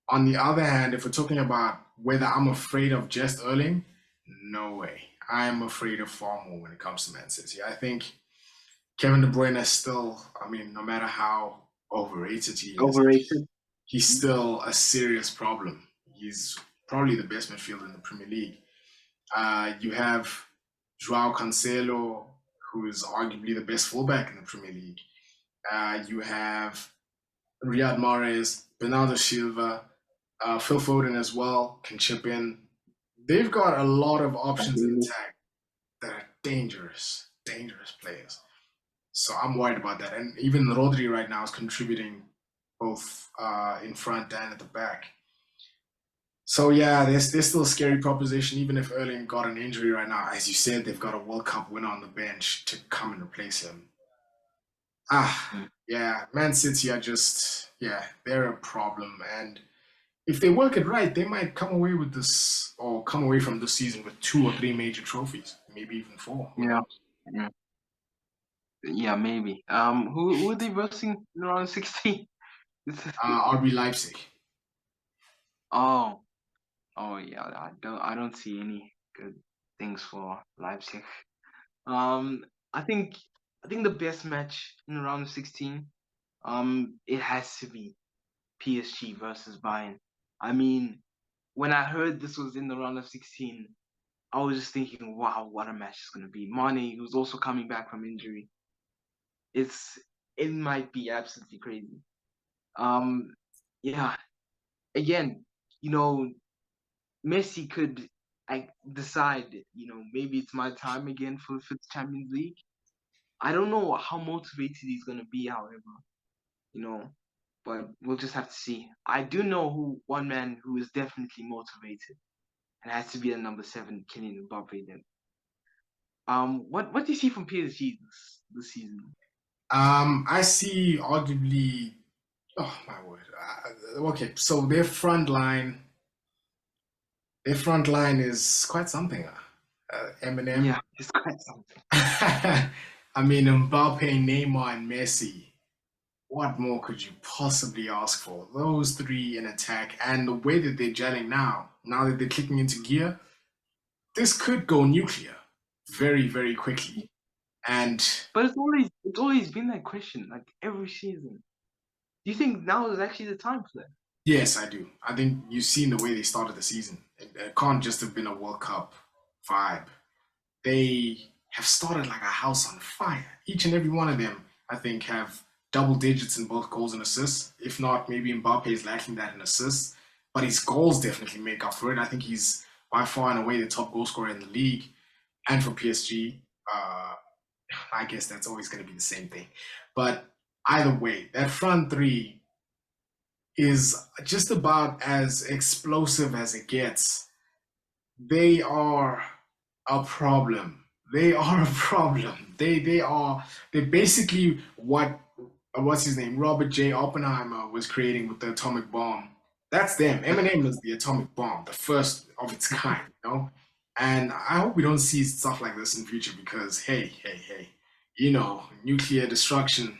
On the other hand, if we're talking about whether I'm afraid of just Erling, no way. I am afraid of far more when it comes to Man City. I think Kevin De Bruyne is still, I mean, no matter how overrated he is, Overrated. he's still a serious problem. He's probably the best midfielder in the Premier League. You have Joao Cancelo, who is arguably the best fullback in the Premier League. You have Riyad Mahrez, Bernardo Silva, Phil Foden as well can chip in. They've got a lot of options in attack that are dangerous players. So I'm worried about that. And even Rodri right now is contributing both in front and at the back. So yeah, there's still a scary proposition, even if Erling got an injury right now. As you said, they've got a World Cup winner on the bench to come and replace him. Yeah, Man City are just, they're a problem. And if they work it right, they might come away with this, or come away from this season with 2 or 3 major trophies, maybe even 4. Yeah, maybe. Who are they versing in round 16? RB Leipzig. Oh yeah. I don't see any good things for Leipzig. I think the best match in round of 16, it has to be PSG versus Bayern. I mean, when I heard this was in the round of 16, I was just thinking, wow, what a match it's gonna be. Mane, who's also coming back from injury, it might be absolutely crazy. Yeah. Again, Messi could decide, maybe it's my time again for the Champions League. I don't know how motivated he's gonna be, however, but we'll just have to see. I do know one man who is definitely motivated, and it has to be at number 7, Kylian Mbappé. Then, what do you see from PSG this season? I see arguably. Oh my word. Okay, so their front line is quite something. Eminem. Yeah, it's quite something. I mean, Mbappe, Neymar, and Messi. What more could you possibly ask for? Those 3 in attack, and the way that they're gelling now that they're kicking into gear, this could go nuclear very, very quickly. But it's always been that question, like every season. Do you think now is actually the time for that? Yes, I do. I think you've seen the way they started the season. It can't just have been a World Cup vibe. They have started like a house on fire. Each and every one of them, I think, have double digits in both goals and assists. If not, maybe Mbappe is lacking that in assists, but his goals definitely make up for it. I think he's by far and away the top goal scorer in the league. And for PSG, I guess that's always going to be the same thing. But either way, that front 3 is just about as explosive as it gets. They are a problem. They're basically what's his name? Robert J. Oppenheimer was creating with the atomic bomb. That's them. Eminem is the atomic bomb, the first of its kind, And I hope we don't see stuff like this in the future because hey, nuclear destruction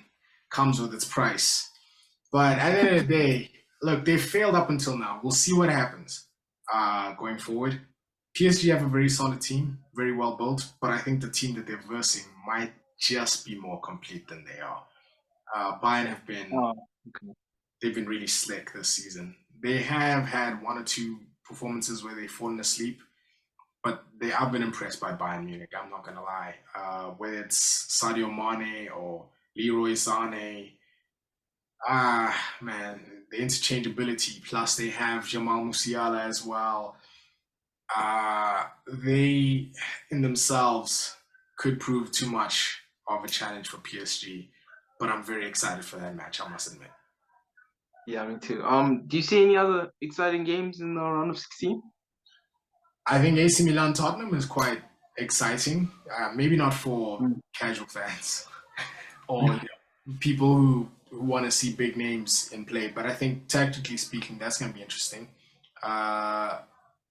comes with its price. But at the end of the day, look, they've failed up until now. We'll see what happens going forward. PSG have a very solid team, very well built, but I think the team that they're versing might just be more complete than they are. Bayern have been they've been really slick this season. They have had 1 or 2 performances where they've fallen asleep, but I've been impressed by Bayern Munich. I'm not gonna lie. Whether it's Sadio Mane or Leroy Sané, man, the interchangeability. Plus, they have Jamal Musiala as well. They in themselves could prove too much of a challenge for PSG, but I'm very excited for that match, I must admit. Yeah, me too. Do you see any other exciting games in the round of 16? I think AC Milan Tottenham is quite exciting. Maybe not for casual fans or people who want to see big names in play, but I think tactically speaking, that's going to be interesting.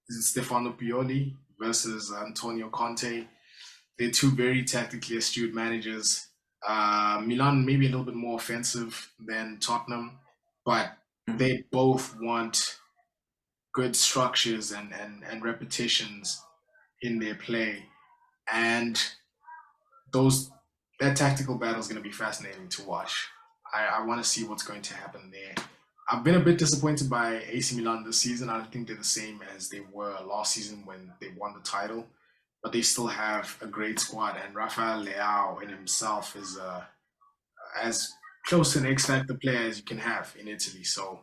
Stefano Pioli versus Antonio Conte. They're 2 very tactically astute managers. Milan maybe a little bit more offensive than Tottenham, but they both want good structures and repetitions in their play. And that tactical battle is going to be fascinating to watch. I want to see what's going to happen there. I've been a bit disappointed by AC Milan this season. I don't think they're the same as they were last season when they won the title, but they still have a great squad. And Rafael Leao in himself is as close to an X-Factor player as you can have in Italy. So,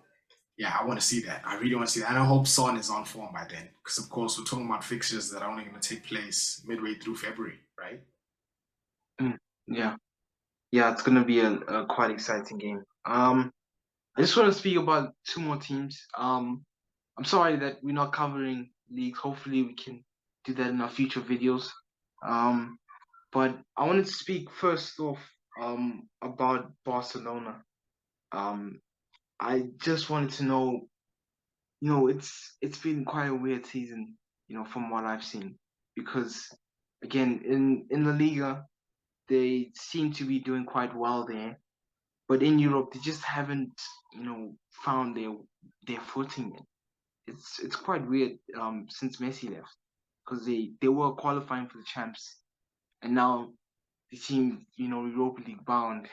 yeah, I want to see that. I really want to see that. And I hope Son is on form by then because, of course, we're talking about fixtures that are only going to take place midway through February, right? Yeah, yeah, it's gonna be a quite exciting game. I just want to speak about two more teams. I'm sorry that we're not covering leagues. Hopefully, we can do that in our future videos. Um, but I wanted to speak first off about Barcelona. Um, I just wanted to know, it's been quite a weird season, from what I've seen, because again, in La Liga, they seem to be doing quite well there, but in Europe, they just haven't, found their footing yet. It's quite weird since Messi left, because they were qualifying for the champs, and now they seem, Europa League bound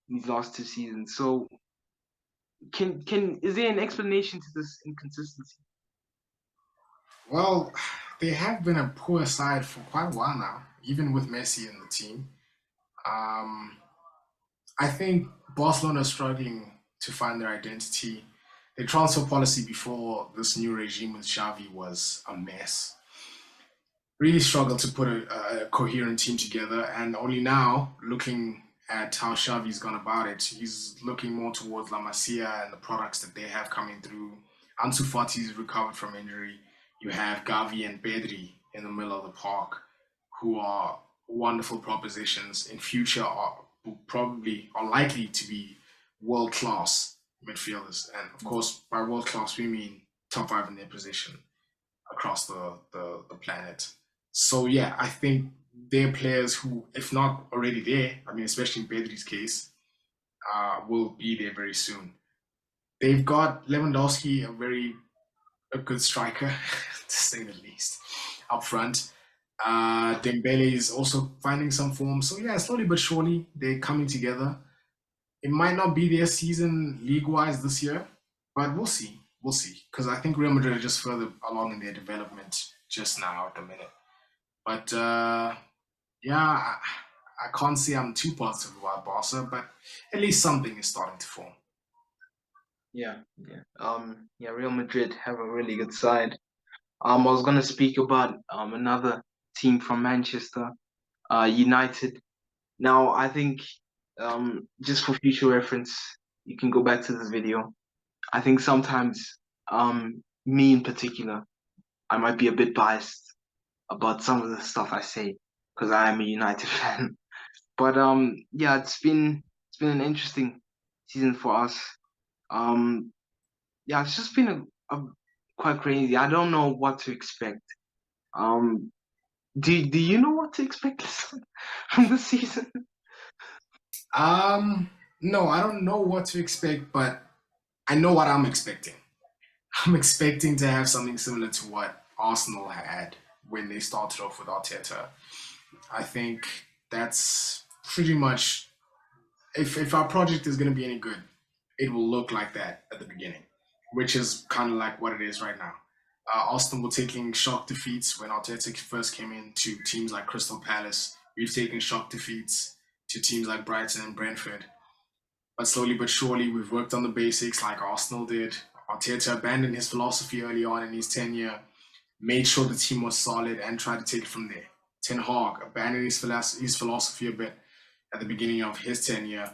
in these last two seasons. So can is there an explanation to this inconsistency? Well, they have been a poor side for quite a while now, even with Messi in the team. Um, I think Barcelona is struggling to find their identity. Their transfer policy before this new regime with Xavi was a mess. Really struggled to put a coherent team together, and only now, looking at how Xavi's gone about it, he's looking more towards La Masia and the products that they have coming through. Ansu Fati's recovered from injury. You have Gavi and Pedri in the middle of the park, who are wonderful propositions. In future, are probably are likely to be world class midfielders, and of course, by world class we mean top five in their position across the planet. So yeah, I think they're players who, if not already there, I mean, especially in Pedri's case, will be there very soon. They've got Lewandowski, a good striker, to say the least, up front. Dembele is also finding some form. So yeah, slowly but surely they're coming together. It might not be their season league-wise this year, but we'll see. We'll see. Because I think Real Madrid are just further along in their development just now at the minute. But yeah, I can't say I'm too positive about Barca, but at least something is starting to form. Yeah, yeah. Yeah, Real Madrid have a really good side. I was gonna speak about another team from Manchester, United. Now, I think just for future reference, you can go back to this video. I think sometimes me in particular, I might be a bit biased about some of the stuff I say because I am a United fan. But yeah, it's been an interesting season for us. Um, yeah, it's just been a quite crazy. I don't know what to expect. Um, do you know what to expect from the season? Um, no, I don't know what to expect, but I know what I'm expecting. I'm expecting to have something similar to what Arsenal had when they started off with Arteta. I think that's pretty much if our project is going to be any good, it will look like that at the beginning, which is kind of like what it is right now. Arsenal were taking shock defeats when Arteta first came in to teams like Crystal Palace. We've taken shock defeats to teams like Brighton and Brentford. But slowly but surely, we've worked on the basics like Arsenal did. Arteta abandoned his philosophy early on in his tenure, made sure the team was solid, and tried to take it from there. Ten Hag abandoned his philosophy a bit at the beginning of his tenure,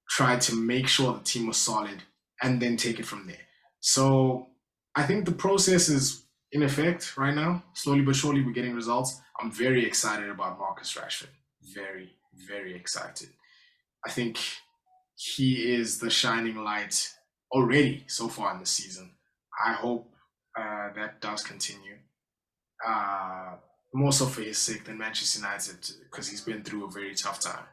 tried to make sure the team was solid, and then take it from there. So I think the process is in effect right now. Slowly but surely, we're getting results. I'm very excited about Marcus Rashford. Very, very excited. I think he is the shining light already so far in the season. I hope that does continue. Uh, More so for his sake than Manchester United because he's been through a very tough time.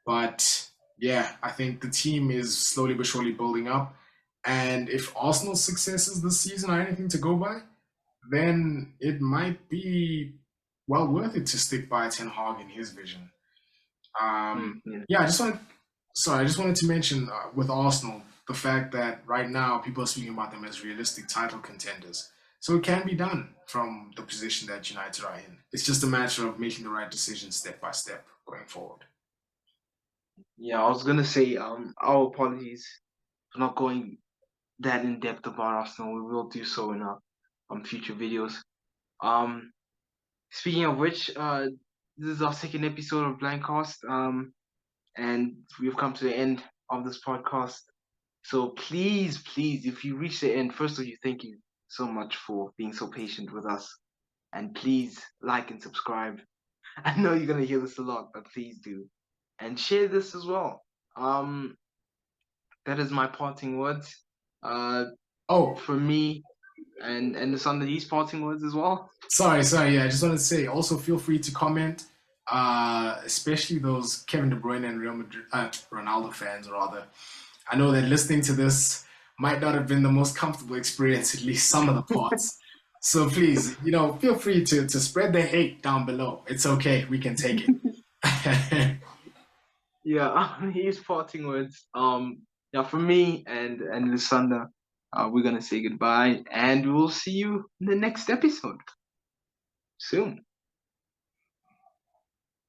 But yeah, I think the team is slowly but surely building up. And if Arsenal's successes this season are anything to go by, then it might be well worth it to stick by Ten Hag in his vision. Yeah. Yeah, I just wanted to mention with Arsenal the fact that right now people are speaking about them as realistic title contenders. So it can be done from the position that United are in. It's just a matter of making the right decisions step by step going forward. Yeah, I was gonna say, our apologies for not going that in depth about Arsenal. We will do so in our future videos. Um, Speaking of which, this is our second episode of BlanCast. And we've come to the end of this podcast. So please, if you reach the end, first of all, thank you so much for being so patient with us. And please like and subscribe. I know you're gonna hear this a lot, but please do. And share this as well. That is my parting words. For me and it's under these parting words as well. Sorry. Yeah, I just wanted to say, also feel free to comment, especially those Kevin De Bruyne and Real Madrid, Ronaldo fans, rather. I know that listening to this might not have been the most comfortable experience, at least some of the parts. So please, feel free to spread the hate down below. It's okay. We can take it. Yeah, his parting words. Yeah, for me and Lusanda, we're gonna say goodbye, and we'll see you in the next episode soon.